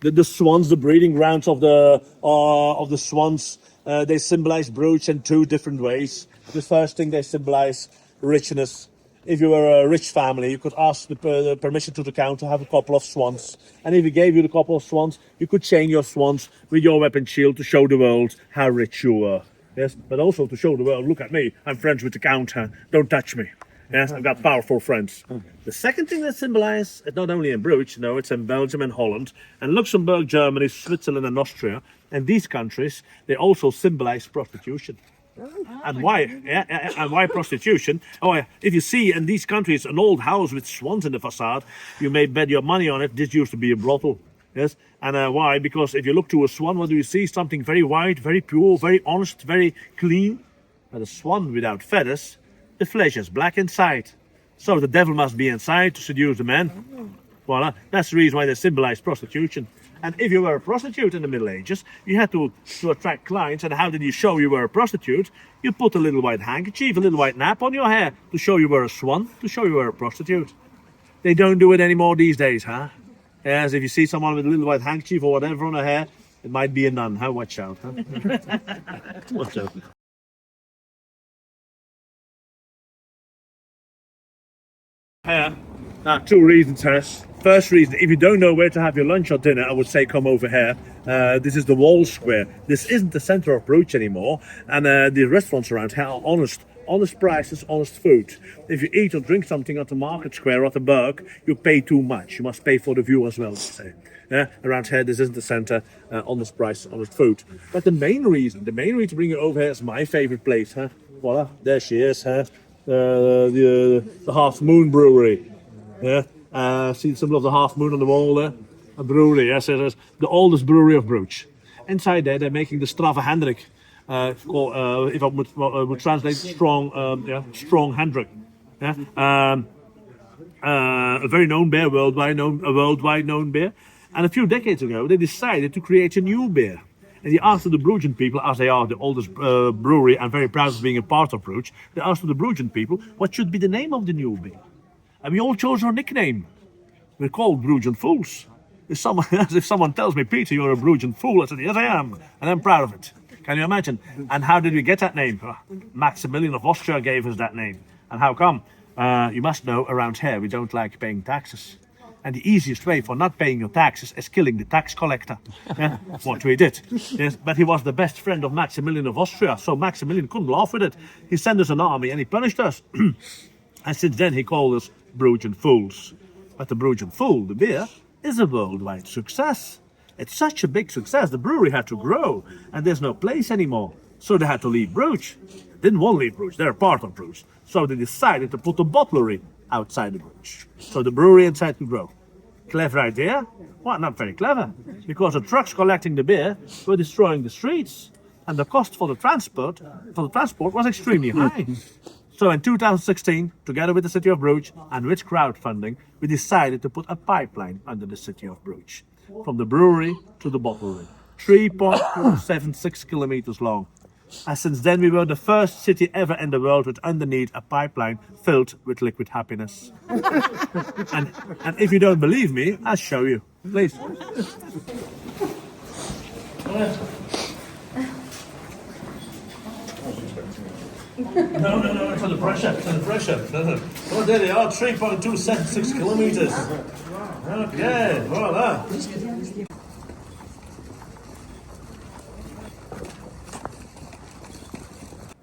The swans, the breeding grounds of the swans, they symbolize Brugge in two different ways. The first thing, they symbolize richness. If you were a rich family, you could ask the permission to the count to have a couple of swans. And if he gave you the couple of swans, you could chain your swans with your weapon shield to show the world how rich you were. Yes, but also to show the world, look at me, I'm friends with the count, huh? Don't touch me. Yes, I've got powerful friends. The second thing that symbolizes, it's not only in Brugge, no, it's in Belgium and Holland, and Luxembourg, Germany, Switzerland and Austria. And these countries, they also symbolize prostitution. And why? And why prostitution? Oh, if you see in these countries an old house with swans in the facade, you may bet your money on it. This used to be a brothel. Yes, and why? Because if you look to a swan, what do you see? Something very white, very pure, very honest, very clean. But a swan without feathers, the flesh is black inside. So the devil must be inside to seduce the man. Voila, that's the reason why they symbolize prostitution. And if you were a prostitute in the Middle Ages, you had to attract clients. And how did you show you were a prostitute? You put a little white handkerchief, a little white nap on your hair to show you were a swan, to show you were a prostitute. They don't do it anymore these days, huh? Yes, if you see someone with a little white handkerchief or whatever on her hair, it might be a nun, huh? Watch out, huh? Watch out. Here, now two reasons, Hess. First reason, if you don't know where to have your lunch or dinner, I would say come over here. This is the Wall Square. This isn't the center of Brugge anymore, and the restaurants around here are honest prices, honest food. If you eat or drink something at the Market Square or at the Brugge, you pay too much. You must pay for the view as well, let's say. Yeah, around here, this isn't the center, honest price, honest food. But the main reason to bring you over here is my favorite place, huh? Voila, there she is, huh? The Half Moon Brewery. Yeah, see the symbol of the half moon on the wall there? A brewery, yes, it is. The oldest brewery of Brugge. Inside there, they're making the Straffe Hendrik. If I would translate, strong Hendrik. Yeah? A very known beer, a worldwide known beer. And a few decades ago, they decided to create a new beer. And they asked the Bruggen people, as they are the oldest brewery and very proud of being a part of Brugge, they asked the Bruggen people, what should be the name of the new beer? And we all chose our nickname. We're called Bruggen Fools. If someone tells me, Peter, you're a Bruggen fool, I said, yes, I am. And I'm proud of it. Can you imagine? And how did we get that name? Maximilian of Austria gave us that name. And how come? You must know, around here, we don't like paying taxes. And the easiest way for not paying your taxes is killing the tax collector. Yeah, what we did. Yes, but he was the best friend of Maximilian of Austria, so Maximilian couldn't laugh with it. He sent us an army and he punished us. And since then he called us Bruggen Fools. But the Bruggen Fool, the beer, is a worldwide success. It's such a big success, the brewery had to grow, and there's no place anymore. So they had to leave Brugge. They didn't want to leave Brugge, they're a part of Brugge. So they decided to put a bottlery outside the Brugge. So the brewery inside could grow. Clever idea? Well, not very clever, because the trucks collecting the beer were destroying the streets, and the cost for the transport was extremely high. So in 2016, together with the city of Brugge and with crowdfunding, we decided to put a pipeline under the city of Brugge, from the brewery to the bottlery, 3.276 kilometers long. And since then, we were the first city ever in the world with underneath a pipeline filled with liquid happiness. and if you don't believe me, I'll show you. Please. No, it's under pressure. No. Oh, there they are, 3.276 kilometers. Okay, voila.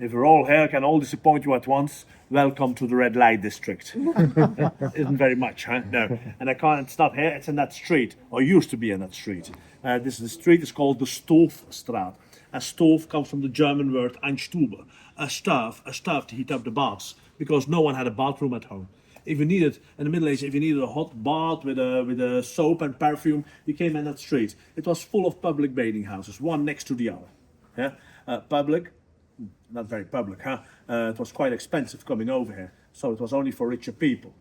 If we're all here, can all disappoint you at once. Welcome to the red light district. Isn't very much, huh? No. And I can't. It's not here. It's in that street, or used to be in that street. This is the street is called the Stoofstraat. A stove comes from the German word Einstube. A stove to heat up the baths, because no one had a bathroom at home. If you needed, in the Middle Ages, if you needed a hot bath with a soap and perfume, you came in that street. It was full of public bathing houses, one next to the other. Yeah? Public, not very public, huh? It was quite expensive coming over here, so it was only for richer people.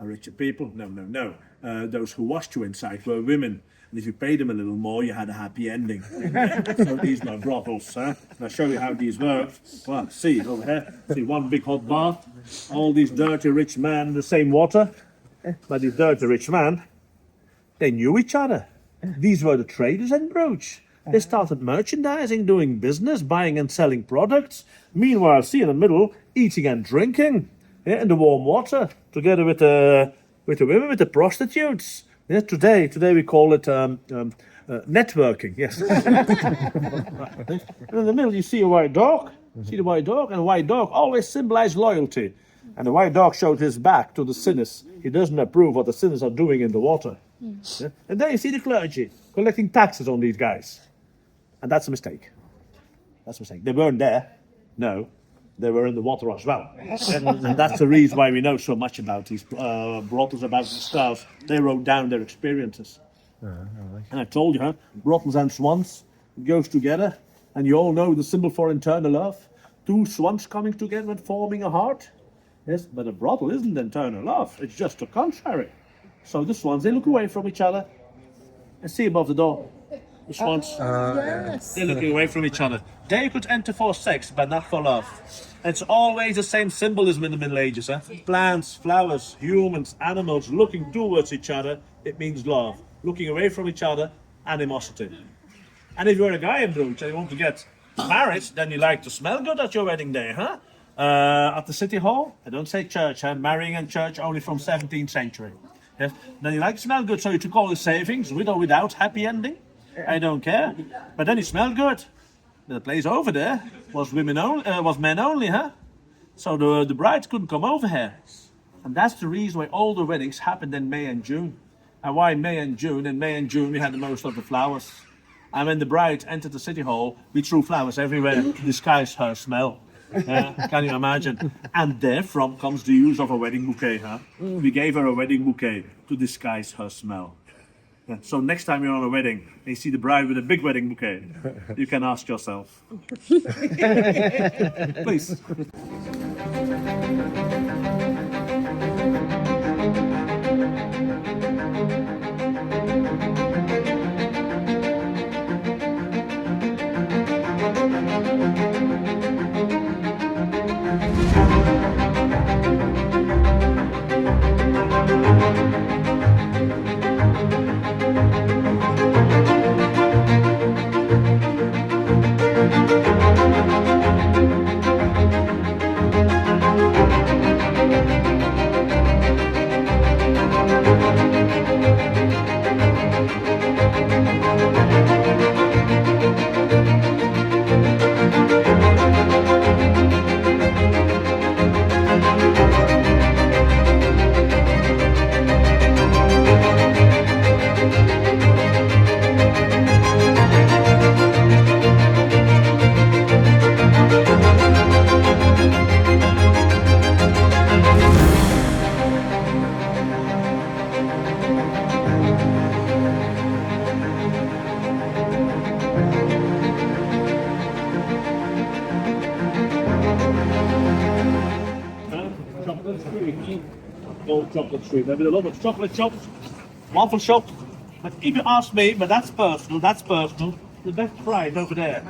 Richer people? No. Those who washed you inside were women. And if you paid them a little more, you had a happy ending. So these were brothels, huh? And I'll show you how these work. Well, see, over here, see one big hot bath, all these dirty rich men in the same water. But these dirty rich men, they knew each other. These were the traders in Brugge. They started merchandising, doing business, buying and selling products. Meanwhile, see in the middle, eating and drinking, yeah, in the warm water, together with the women, with the prostitutes. Yeah, today we call it networking. Yes. In the middle, you see a white dog. See the white dog, and a white dog always symbolizes loyalty. And the white dog showed his back to the sinners. He doesn't approve what the sinners are doing in the water. Yeah? And then you see the clergy collecting taxes on these guys. And that's a mistake. That's a mistake. They weren't there. No, they were in the water as well. And that's the reason why we know so much about these brothels, about these stars. They wrote down their experiences. And I told you, huh? Brothels and swans goes together. And you all know the symbol for eternal love. Two swans coming together and forming a heart. Yes, but a brothel isn't eternal love. It's just the contrary. So the swans, they look away from each other. And see above the door. The swans, Yes. they're looking away from each other. They could enter for sex, but not for love. It's always the same symbolism in the Middle Ages. Huh? Plants, flowers, humans, animals looking towards each other, it means love. Looking away from each other, animosity. And if you're a guy in Brugge and you want to get married, then you like to smell good at your wedding day, huh? At the city hall, I don't say church, huh? Marrying in church only from 17th century. Yes? Then you like to smell good, so you took all the savings, with or without happy ending. I don't care. But then you smell good. The place over there was women only, was men only, huh? So the brides couldn't come over here. And that's the reason why all the weddings happened in May and June. And why May and June? In May and June we had the most of the flowers. And when the bride entered the city hall, we threw flowers everywhere to disguise her smell. Can you imagine? And therefrom comes the use of a wedding bouquet, huh? We gave her a wedding bouquet to disguise her smell. Yeah, so next time you're on a wedding and you see the bride with a big wedding bouquet, you can ask yourself. Please. Old chocolate street. There will be a lot of chocolate shops, waffle shops. But if you ask me, but that's personal, the best fries over there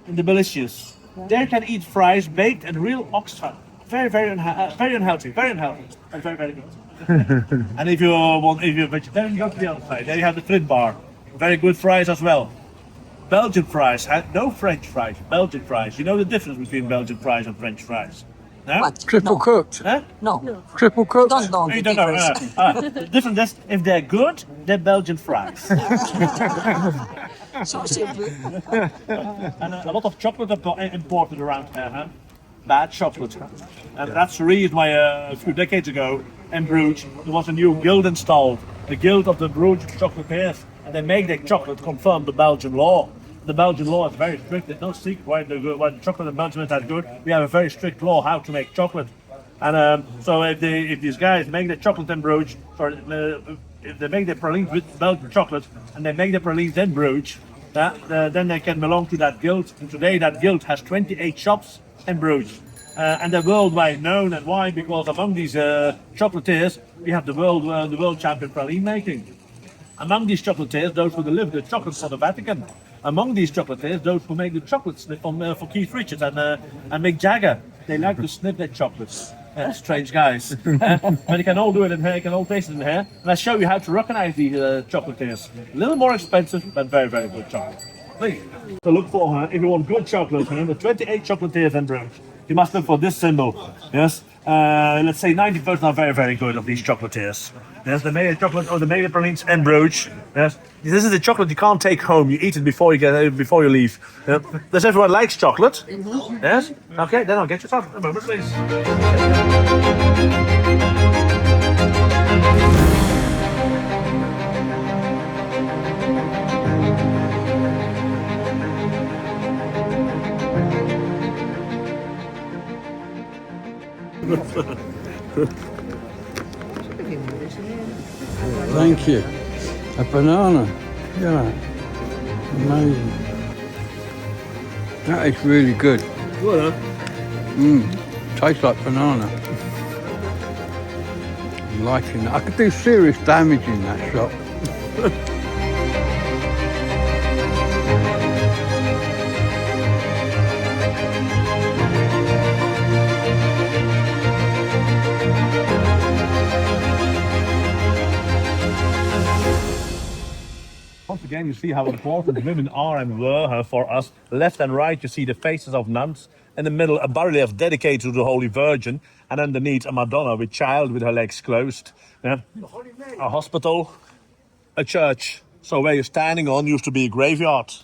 in the Delicious. There can eat fries baked in real ox fat. Very unhealthy, and very good. And if you're vegetarian, you go to the other side. There you have the Flint bar. Very good fries as well. Belgian fries, no French fries, Belgian fries. You know the difference between Belgian fries and French fries? No? What? Triple No. cooked. Huh? No. Triple cooked. Don't know You the don't know. difference. The difference is if they're good, they're Belgian fries. So simple. And a lot of chocolate imported around here, huh? bad chocolate. And that's the reason why a few decades ago in Brugge there was a new guild installed, the Guild of the Brugge Chocolatiers, and they make their chocolate conform to Belgian law. The Belgian law is very strict. There's no secret why the chocolate in Belgium is that good. We have a very strict law how to make chocolate. And so if these guys make their chocolate in Brugge, or if they make their pralines with Belgian chocolate and they make their pralines in Brugge, then they can belong to that guild. And today that guild has 28 shops in Brugge. And they're worldwide known. And why? Because among these chocolatiers, we have the world champion praline making. Among these chocolatiers, those who deliver the chocolates for the Vatican. Among these chocolatiers, those who make the chocolates for Keith Richards and Mick Jagger. They like to sniff their chocolates. Strange guys. But they can all do it in here, they can all taste it in here. And I show you how to recognize these chocolatiers. A little more expensive, but very, very good chocolate. Please. To look for, if you want good chocolate, the 28 chocolatiers in Brugge, you must look for this symbol. Yes. Let's say 90% are very, very good of these chocolatiers. Yes, they made a chocolate or they made the pralines in Brugge. Yes, this is the chocolate you can't take home. You eat it before you leave. Does everyone likes chocolate? Mm-hmm. Yes. Okay, then I'll get yourself a moment, please. Thank you. A banana. Yeah. Amazing. That is really good. Good, huh? Tastes like banana. I'm liking that. I could do serious damage in that shop. Once again, you see how important women are and were for us. Left and right, you see the faces of nuns. In the middle, a bas-relief dedicated to the Holy Virgin. And underneath, a Madonna with child with her legs closed. Yeah. A hospital, a church. So where you're standing on used to be a graveyard.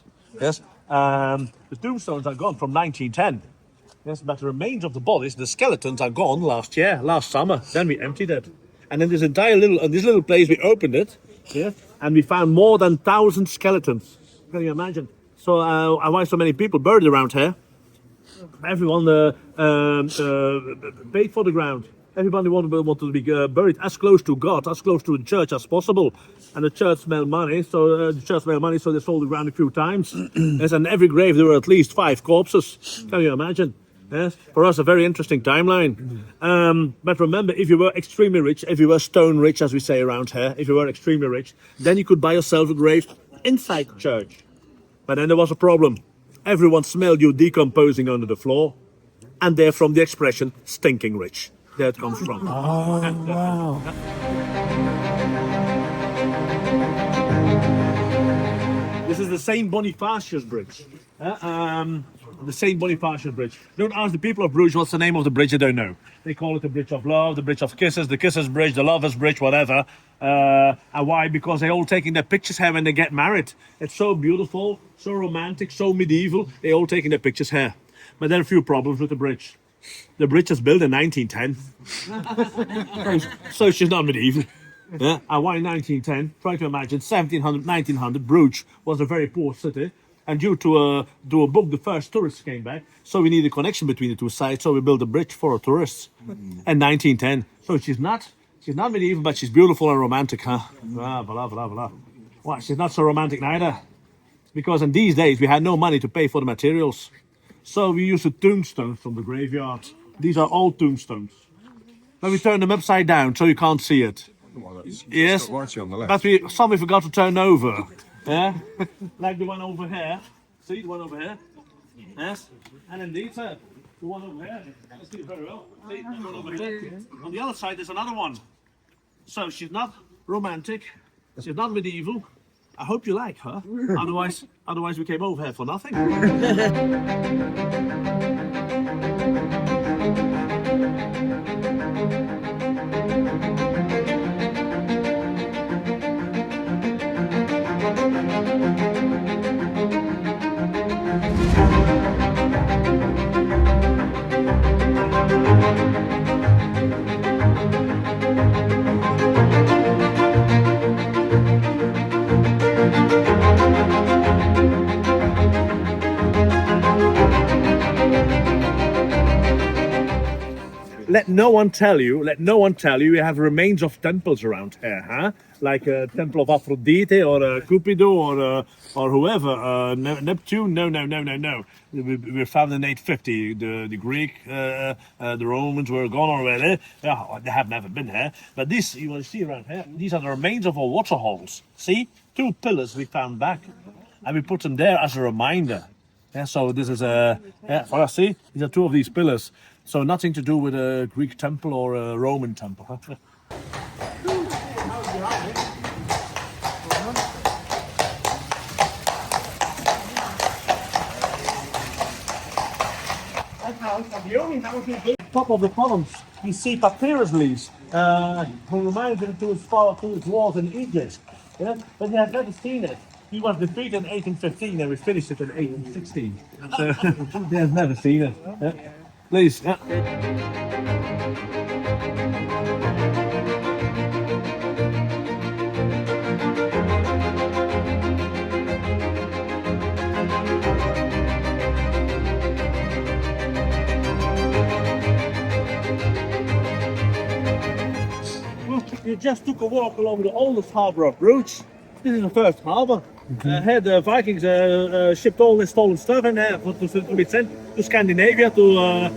Yes. The tombstones are gone from 1910. Yes, but the remains of the bodies, the skeletons, are gone last summer. Then we emptied it. And in this little place, we opened it. Yeah, and we found more than 1,000 skeletons. Can you imagine? So why so many people buried around here? Everyone paid for the ground. Everybody wanted to be buried as close to God, as close to the church as possible. And the church made money, so they sold the ground a few times. Yes, and every grave there were at least 5 corpses. Can you imagine? Yes, for us a very interesting timeline. But remember, if you were extremely rich, if you were stone rich, as we say around here, if you were extremely rich, then you could buy yourself a grave inside the church. But then there was a problem. Everyone smelled you decomposing under the floor, and therefrom the expression stinking rich. There it comes from. Oh, wow. This is the Saint Bonifacius Bridge. The Saint Bonifacius Bridge. Don't ask the people of Bruges what's the name of the bridge, they don't know. They call it the Bridge of Love, the Bridge of Kisses, the Kisses Bridge, the Lovers Bridge, whatever. And why? Because they're all taking their pictures here when they get married. It's so beautiful, so romantic, so medieval. They're all taking their pictures here. But there are a few problems with the bridge. The bridge was built in 1910. So she's not medieval. Yeah. And why 1910? Try to imagine 1700, 1900, Bruges was a very poor city. And due to a book, the first tourists came back. So we need a connection between the two sides. So we built a bridge for tourists in 1910. So she's not medieval, but she's beautiful and romantic, huh? Blah, blah, blah, blah. Well, she's not so romantic neither. Because in these days, we had no money to pay for the materials. So we used the tombstones from the graveyard. These are old tombstones. But we turn them upside down so you can't see it. Well, Yes, on the left. but some we forgot to turn over. Yeah, like the one over here. See the one over here? Yes, and indeed, sir, the one over here. I see it very well. See the one over here. On the other side, there's another one. So she's not romantic. She's not medieval. I hope you like her. Otherwise we came over here for nothing. let no one tell you, we have remains of temples around here, huh? Like a temple of Aphrodite or Cupido or whoever, Neptune. No. We were founded in 850. The Greek, the Romans were gone already. Yeah, they have never been here. But this, you will see around here, these are the remains of our water holes. See? 2 pillars we found back. And we put them there as a reminder. Yeah, so this is see, these are 2 of these pillars. So nothing to do with a Greek temple or a Roman temple. Huh? The only house is the top of the columns. You see papyrus leaves, who reminds him to his wars in Egypt. Yeah? But he has never seen it. He was defeated in 1815 and we finished it in 1816. So he has never seen it. Yeah? Please. Yeah. We just took a walk along the oldest harbour of Brugge. This is the first harbour. Here the Vikings shipped all this stolen stuff in there to be sent to Scandinavia, to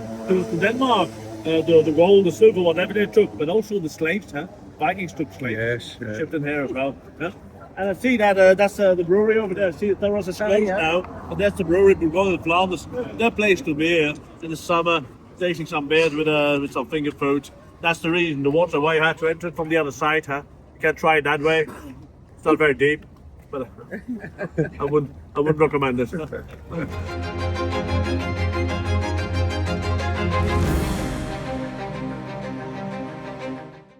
Denmark. The gold, the silver, whatever they took, but also the slaves. Huh? Vikings took slaves. Yes. Shipped in here as well. Huh? And I see that that's the brewery over there. See, there was a slaves now, but that's the brewery, Brugge in Flanders. Their place to be here in the summer, tasting some beers with some finger food. That's the reason, the water, why you had to enter it from the other side, huh? You can't try it that way. It's not very deep, but I wouldn't recommend it.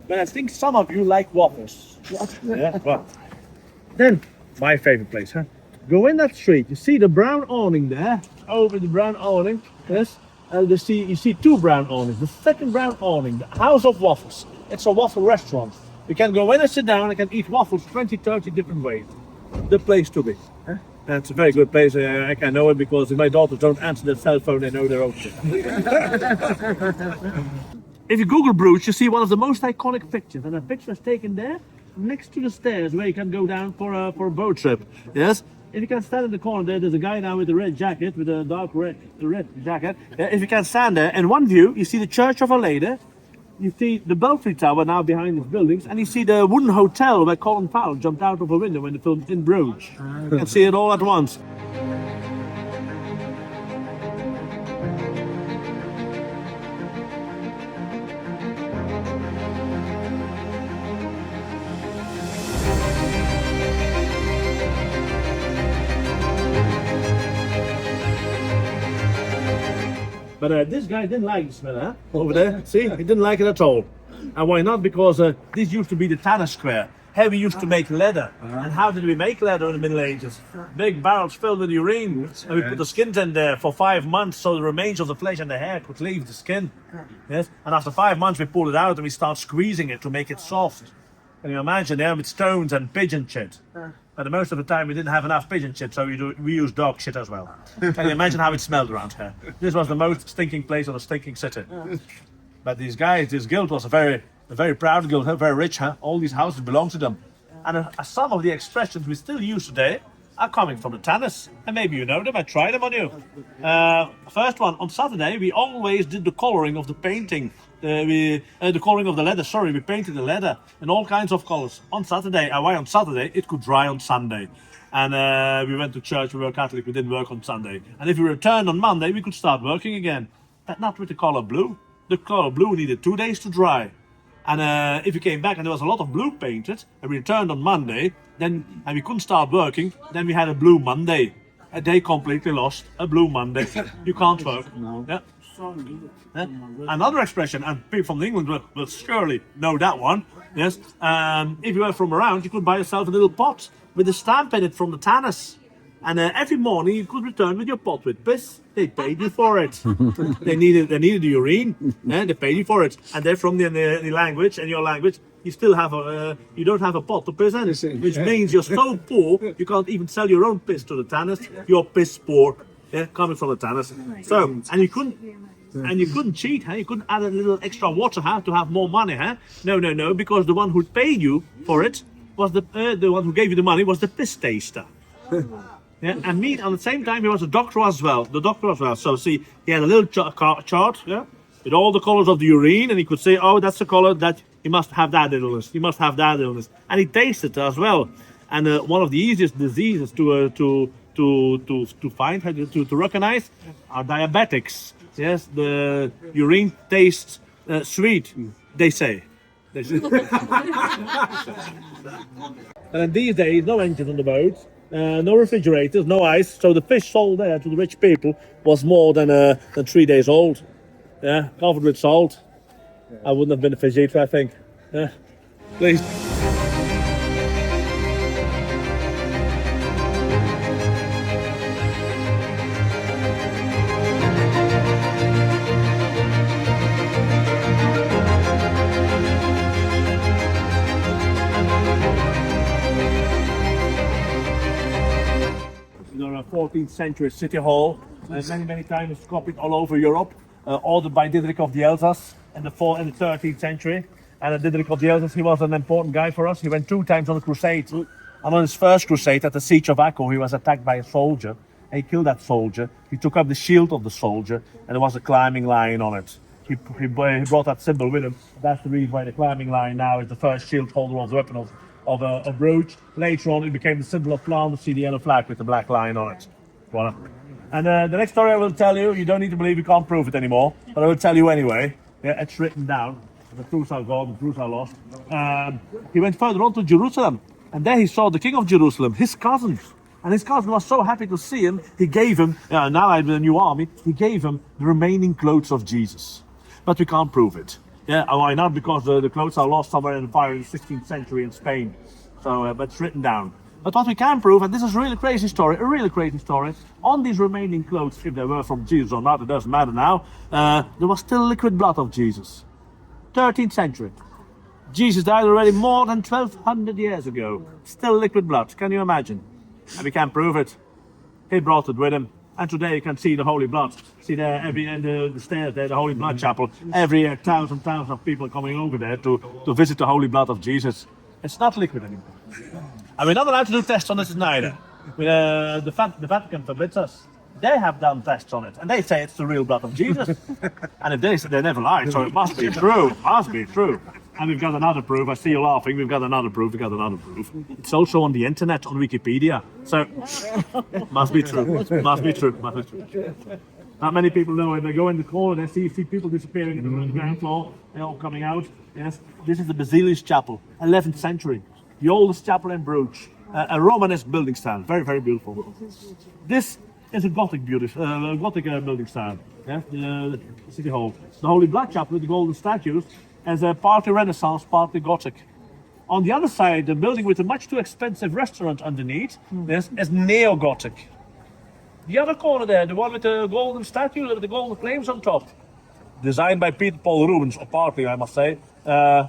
But I think some of you like waffles. Yeah, well. Then, my favorite place, huh? Go in that street, you see the brown awning there, over the brown awning, yes? You see 2 brown awnings. The second brown awning, the House of Waffles. It's a waffle restaurant. You can go in and sit down and can eat waffles 20, 30 different ways. The place to be. Huh? And it's a very good place. I can know it because if my daughters don't answer their cell phone, they know their own shit. If you Google Bruges, you see one of the most iconic pictures. And the picture is taken there next to the stairs where you can go down for a boat trip. Yes? If you can stand in the corner there's a guy now with a red jacket, with a dark red jacket. If you can stand there, in one view, you see the Church of Our Lady, you see the Belfry Tower now behind these buildings, and you see the wooden hotel where Colin Farrell jumped out of a window when the film in Brugge. You can see it all at once. But this guy didn't like the smell, huh? Over there, see? He didn't like it at all. And why not? Because this used to be the Tanner Square. Here we used to make leather. And how did we make leather in the Middle Ages? Big barrels filled with urine. And we put the skins in there for 5 months so the remains of the flesh and the hair could leave the skin. Yes? And after 5 months we pull it out and we start squeezing it to make it soft. Can you imagine there with stones and pigeon shit? But most of the time we didn't have enough pigeon shit, so we used dog shit as well. Can you imagine how it smelled around here? This was the most stinking place of a stinking city. But these guys, this guild was a very proud guild, very rich, huh? All these houses belong to them. And some of the expressions we still use today are coming from the Tanners. And maybe you know them, I try them on you. First one, on Saturday, we always did the coloring of the painting. The coloring of the leather, we painted the leather in all kinds of colors. On Saturday, and why on Saturday? It could dry on Sunday. And we went to church, we were Catholic, we didn't work on Sunday. And if we returned on Monday, we could start working again. But not with the color blue. The color blue needed 2 days to dry. And if we came back and there was a lot of blue painted, and we returned on Monday, and we couldn't start working, then we had a blue Monday. And they completely lost a blue Monday. You can't work. No. Yeah. Another expression, and people from England will surely know that one. Yes. If you were from around, you could buy yourself a little pot with a stamp in it from the Tanners. And every morning you could return with your pot with piss. They paid you for it. they needed the urine, and they paid you for it. And they're from the language, and your language, you still have you don't have a pot to piss in, which means you're so poor you can't even sell your own piss to the Tanners. You're piss poor, yeah, coming from the Tanners. So, and you couldn't. And you couldn't cheat, huh? You couldn't add a little extra water, huh? To have more money, huh? No, because the one who paid you for it was the one who gave you the money was the piss taster. Yeah, and me at the same time he was a doctor as well. So see, he had a little chart, yeah, with all the colors of the urine, and he could say, oh, that's the color that you must have that illness. You must have that illness, and he tasted as well. And one of the easiest diseases to find, to recognize, are diabetics. Yes, the urine tastes sweet. They say. And in these days, no engines on the boats. No refrigerators, no ice, so the fish sold there to the rich people was more than 3 days old. Yeah, covered with salt. I wouldn't have been a fish eater, I think. Yeah, please. There are 14th century city hall, and many times copied all over Europe, ordered by Diederik of the Elzas in the 13th century. And Diederik of the Elzas, he was an important guy for us. He went 2 times on a crusade. And on his first crusade at the siege of Akko, he was attacked by a soldier. And he killed that soldier. He took up the shield of the soldier, and there was a climbing lion on it. He brought that symbol with him. That's the reason why the climbing lion now is the first shield holder of the weapon of Brugge. Later on, it became the symbol of Flanders. See the yellow flag with the black lion on it. Voilà. And the next story I will tell you, you don't need to believe, you can't prove it anymore, but I will tell you anyway. Yeah, it's written down. The truths are gone, the truths are lost. He went further on to Jerusalem, and there he saw the king of Jerusalem, his cousin. And his cousin was so happy to see him, he gave him, now I'm in a new army, he gave him the remaining clothes of Jesus. But we can't prove it. Yeah, why not? Because the clothes are lost somewhere in the fire in the 16th century in Spain. So, but it's written down. But what we can prove, and this is a really crazy story, on these remaining clothes, if they were from Jesus or not, it doesn't matter now, there was still liquid blood of Jesus. 13th century. Jesus died already more than 1200 years ago. Still liquid blood, can you imagine? And we can prove it. He brought it with him. And today you can see the Holy Blood. See there, the stairs there, the Holy Blood Chapel. Every year, thousands of people coming over there to visit the Holy Blood of Jesus. It's not liquid anymore. And we're not allowed to do tests on this neither. The Vatican forbids us. They have done tests on it, and they say it's the real blood of Jesus. And if they never lie, so it must be true. It must be true. And we've got another proof. I see you laughing. We've got another proof. It's also on the internet, on Wikipedia. So, must be true. Must be true. Not many people know. If they go in the corner, they see people disappearing on the ground floor. They're all coming out. Yes, this is the Basilius Chapel, 11th century. The oldest chapel in Brugge. A Romanesque building style. Very, very beautiful. This is a Gothic building style. Yeah? The City Hall. The Holy Blood Chapel with the golden statues as a partly Renaissance, partly Gothic. On the other side, the building with a much too expensive restaurant underneath, is neo-Gothic. The other corner there, the one with the golden statue with the golden flames on top, designed by Peter Paul Rubens, or partly I must say,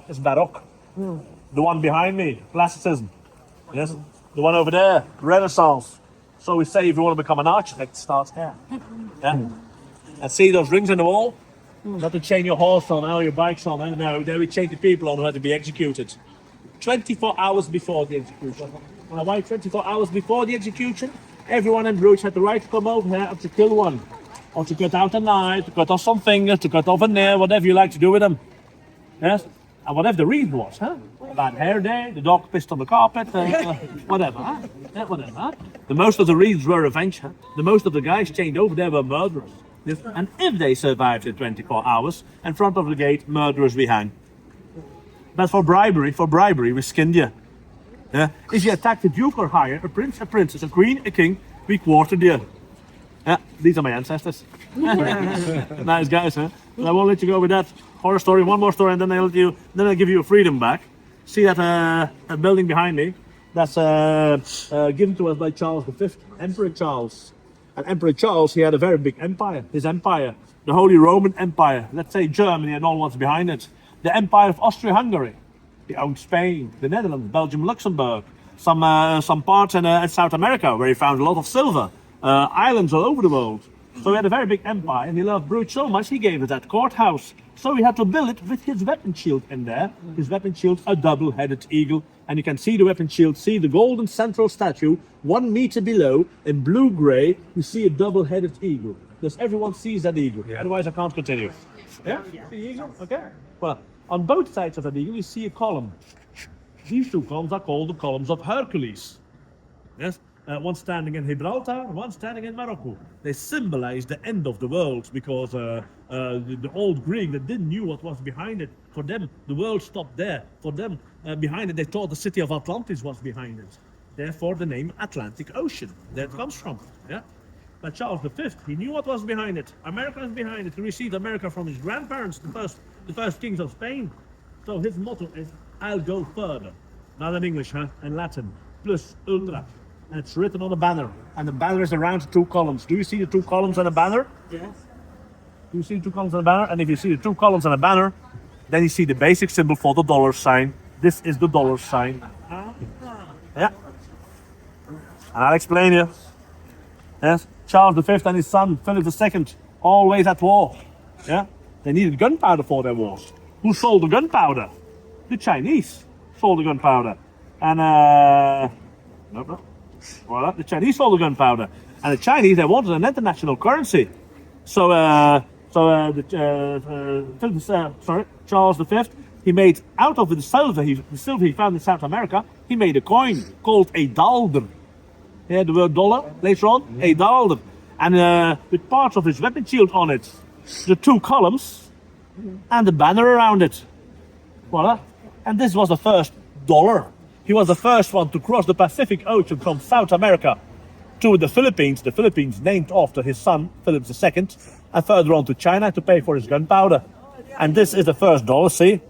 is Baroque. The one behind me, Classicism. Yes, the one over there, Renaissance. So we say if you want to become an architect, start here. Yeah. And see those rings in the wall? Not to chain your horse on or your bikes on. No, they would chain the people on who had to be executed. 24 hours before the execution. And why 24 hours before the execution? Everyone in Brugge had the right to come over here and to kill one. Or to cut out a knife, to cut off some fingers, to cut off a nail, whatever you like to do with them. Yes? And whatever the reason was, huh? A bad hair day, the dog pissed on the carpet, whatever, huh? Yeah, whatever, huh? The most of the reasons were revenge, huh? The most of the guys chained over there were murderers. Yes? And if they survived the 24 hours, in front of the gate, murderers we hang. But for bribery, we skinned you. Yeah? If you attacked a duke or higher, a prince, a princess, a queen, a king, we quartered you. Yeah, these are my ancestors. Nice guys, huh? And I won't let you go with that horror story. One more story, and then I'll give you your freedom back. See that building behind me? That's given to us by Charles V, Emperor Charles. And Emperor Charles, he had a very big empire. His empire, the Holy Roman Empire. Let's say Germany and all what's behind it. The Empire of Austria-Hungary. He owned Spain, the Netherlands, Belgium, Luxembourg. Some parts in South America where he found a lot of silver. Islands all over the world. So he had a very big empire, and he loved Brugge so much he gave it that courthouse. So he had to build it with his weapon shield in there. His weapon shield, a double-headed eagle, and you can see the weapon shield. See the golden central statue 1 meter below in blue-gray. You see a double-headed eagle. Because everyone sees that eagle. Yeah. Otherwise, I can't continue. Yeah? See the eagle? Okay. Well, on both sides of that eagle, you see a column. These two columns are called the columns of Hercules. Yes? One standing in Gibraltar, one standing in Morocco. They symbolize the end of the world because the old Greek that didn't knew what was behind it. For them, the world stopped there. For them, behind it, they thought the city of Atlantis was behind it. Therefore, the name Atlantic Ocean. There it comes from. Yeah. But Charles V, he knew what was behind it. America is behind it. He received America from his grandparents, the first kings of Spain. So his motto is, I'll go further. Not in English, huh? In Latin. Plus ultra. And it's written on the banner. And the banner is around the two columns. Do you see the two columns on the banner? Yes. Do you see the two columns on the banner? And if you see the two columns on the banner, then you see the basic symbol for the dollar sign. This is the dollar sign. Yeah. And I'll explain you. Yes. Charles V and his son, Philip II, always at war. Yeah. They needed gunpowder for their wars. Who sold the gunpowder? The Chinese sold the gunpowder. And well, the Chinese sold the gunpowder, and the Chinese, they wanted an international currency. So, Charles V, he made out of the silver he found in South America, he made a coin called a dalder. Yeah, the word dollar later on, a dalder, and with parts of his weapon shield on it, the two columns, and the banner around it. Voila. And this was the first dollar. He was the first one to cross the Pacific Ocean from South America to the Philippines named after his son, Philip II, and further on to China to pay for his gunpowder. And this is the first dollar, see?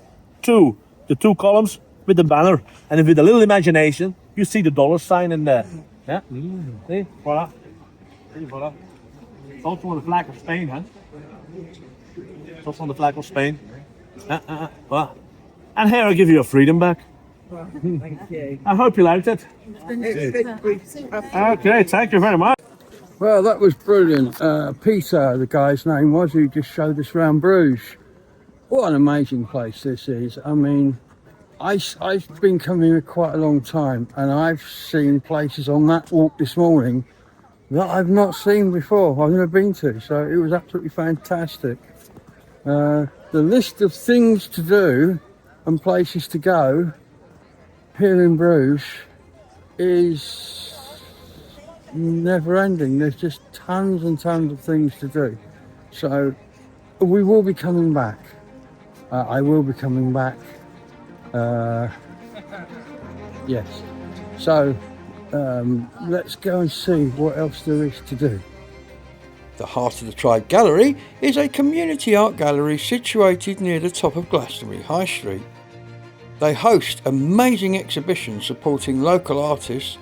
The two columns with the banner. And with a little imagination, you see the dollar sign in there. Yeah? See? Voila. See, voila. It's also on the flag of Spain, huh? It's also on the flag of Spain. Voila. And here I give you your freedom back. Thank you. I hope you liked it. Okay, thank you very much. Well, that was brilliant. Peter, the guy's name was, who just showed us around Bruges. What an amazing place this is. I mean, I've been coming here quite a long time, and I've seen places on that walk this morning that I've not seen before, I've never been to, so it was absolutely fantastic. The list of things to do and places to go here in Bruges is never ending. There's just tons and tons of things to do. So we will be coming back. I will be coming back. Yes. So let's go and see what else there is to do. The Heart of the Tribe Gallery is a community art gallery situated near the top of Glastonbury High Street. They host amazing exhibitions supporting local artists,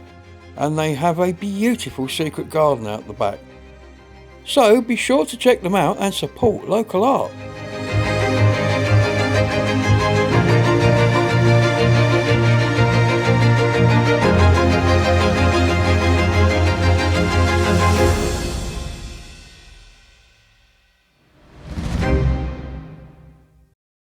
and they have a beautiful secret garden out the back. So be sure to check them out and support local art.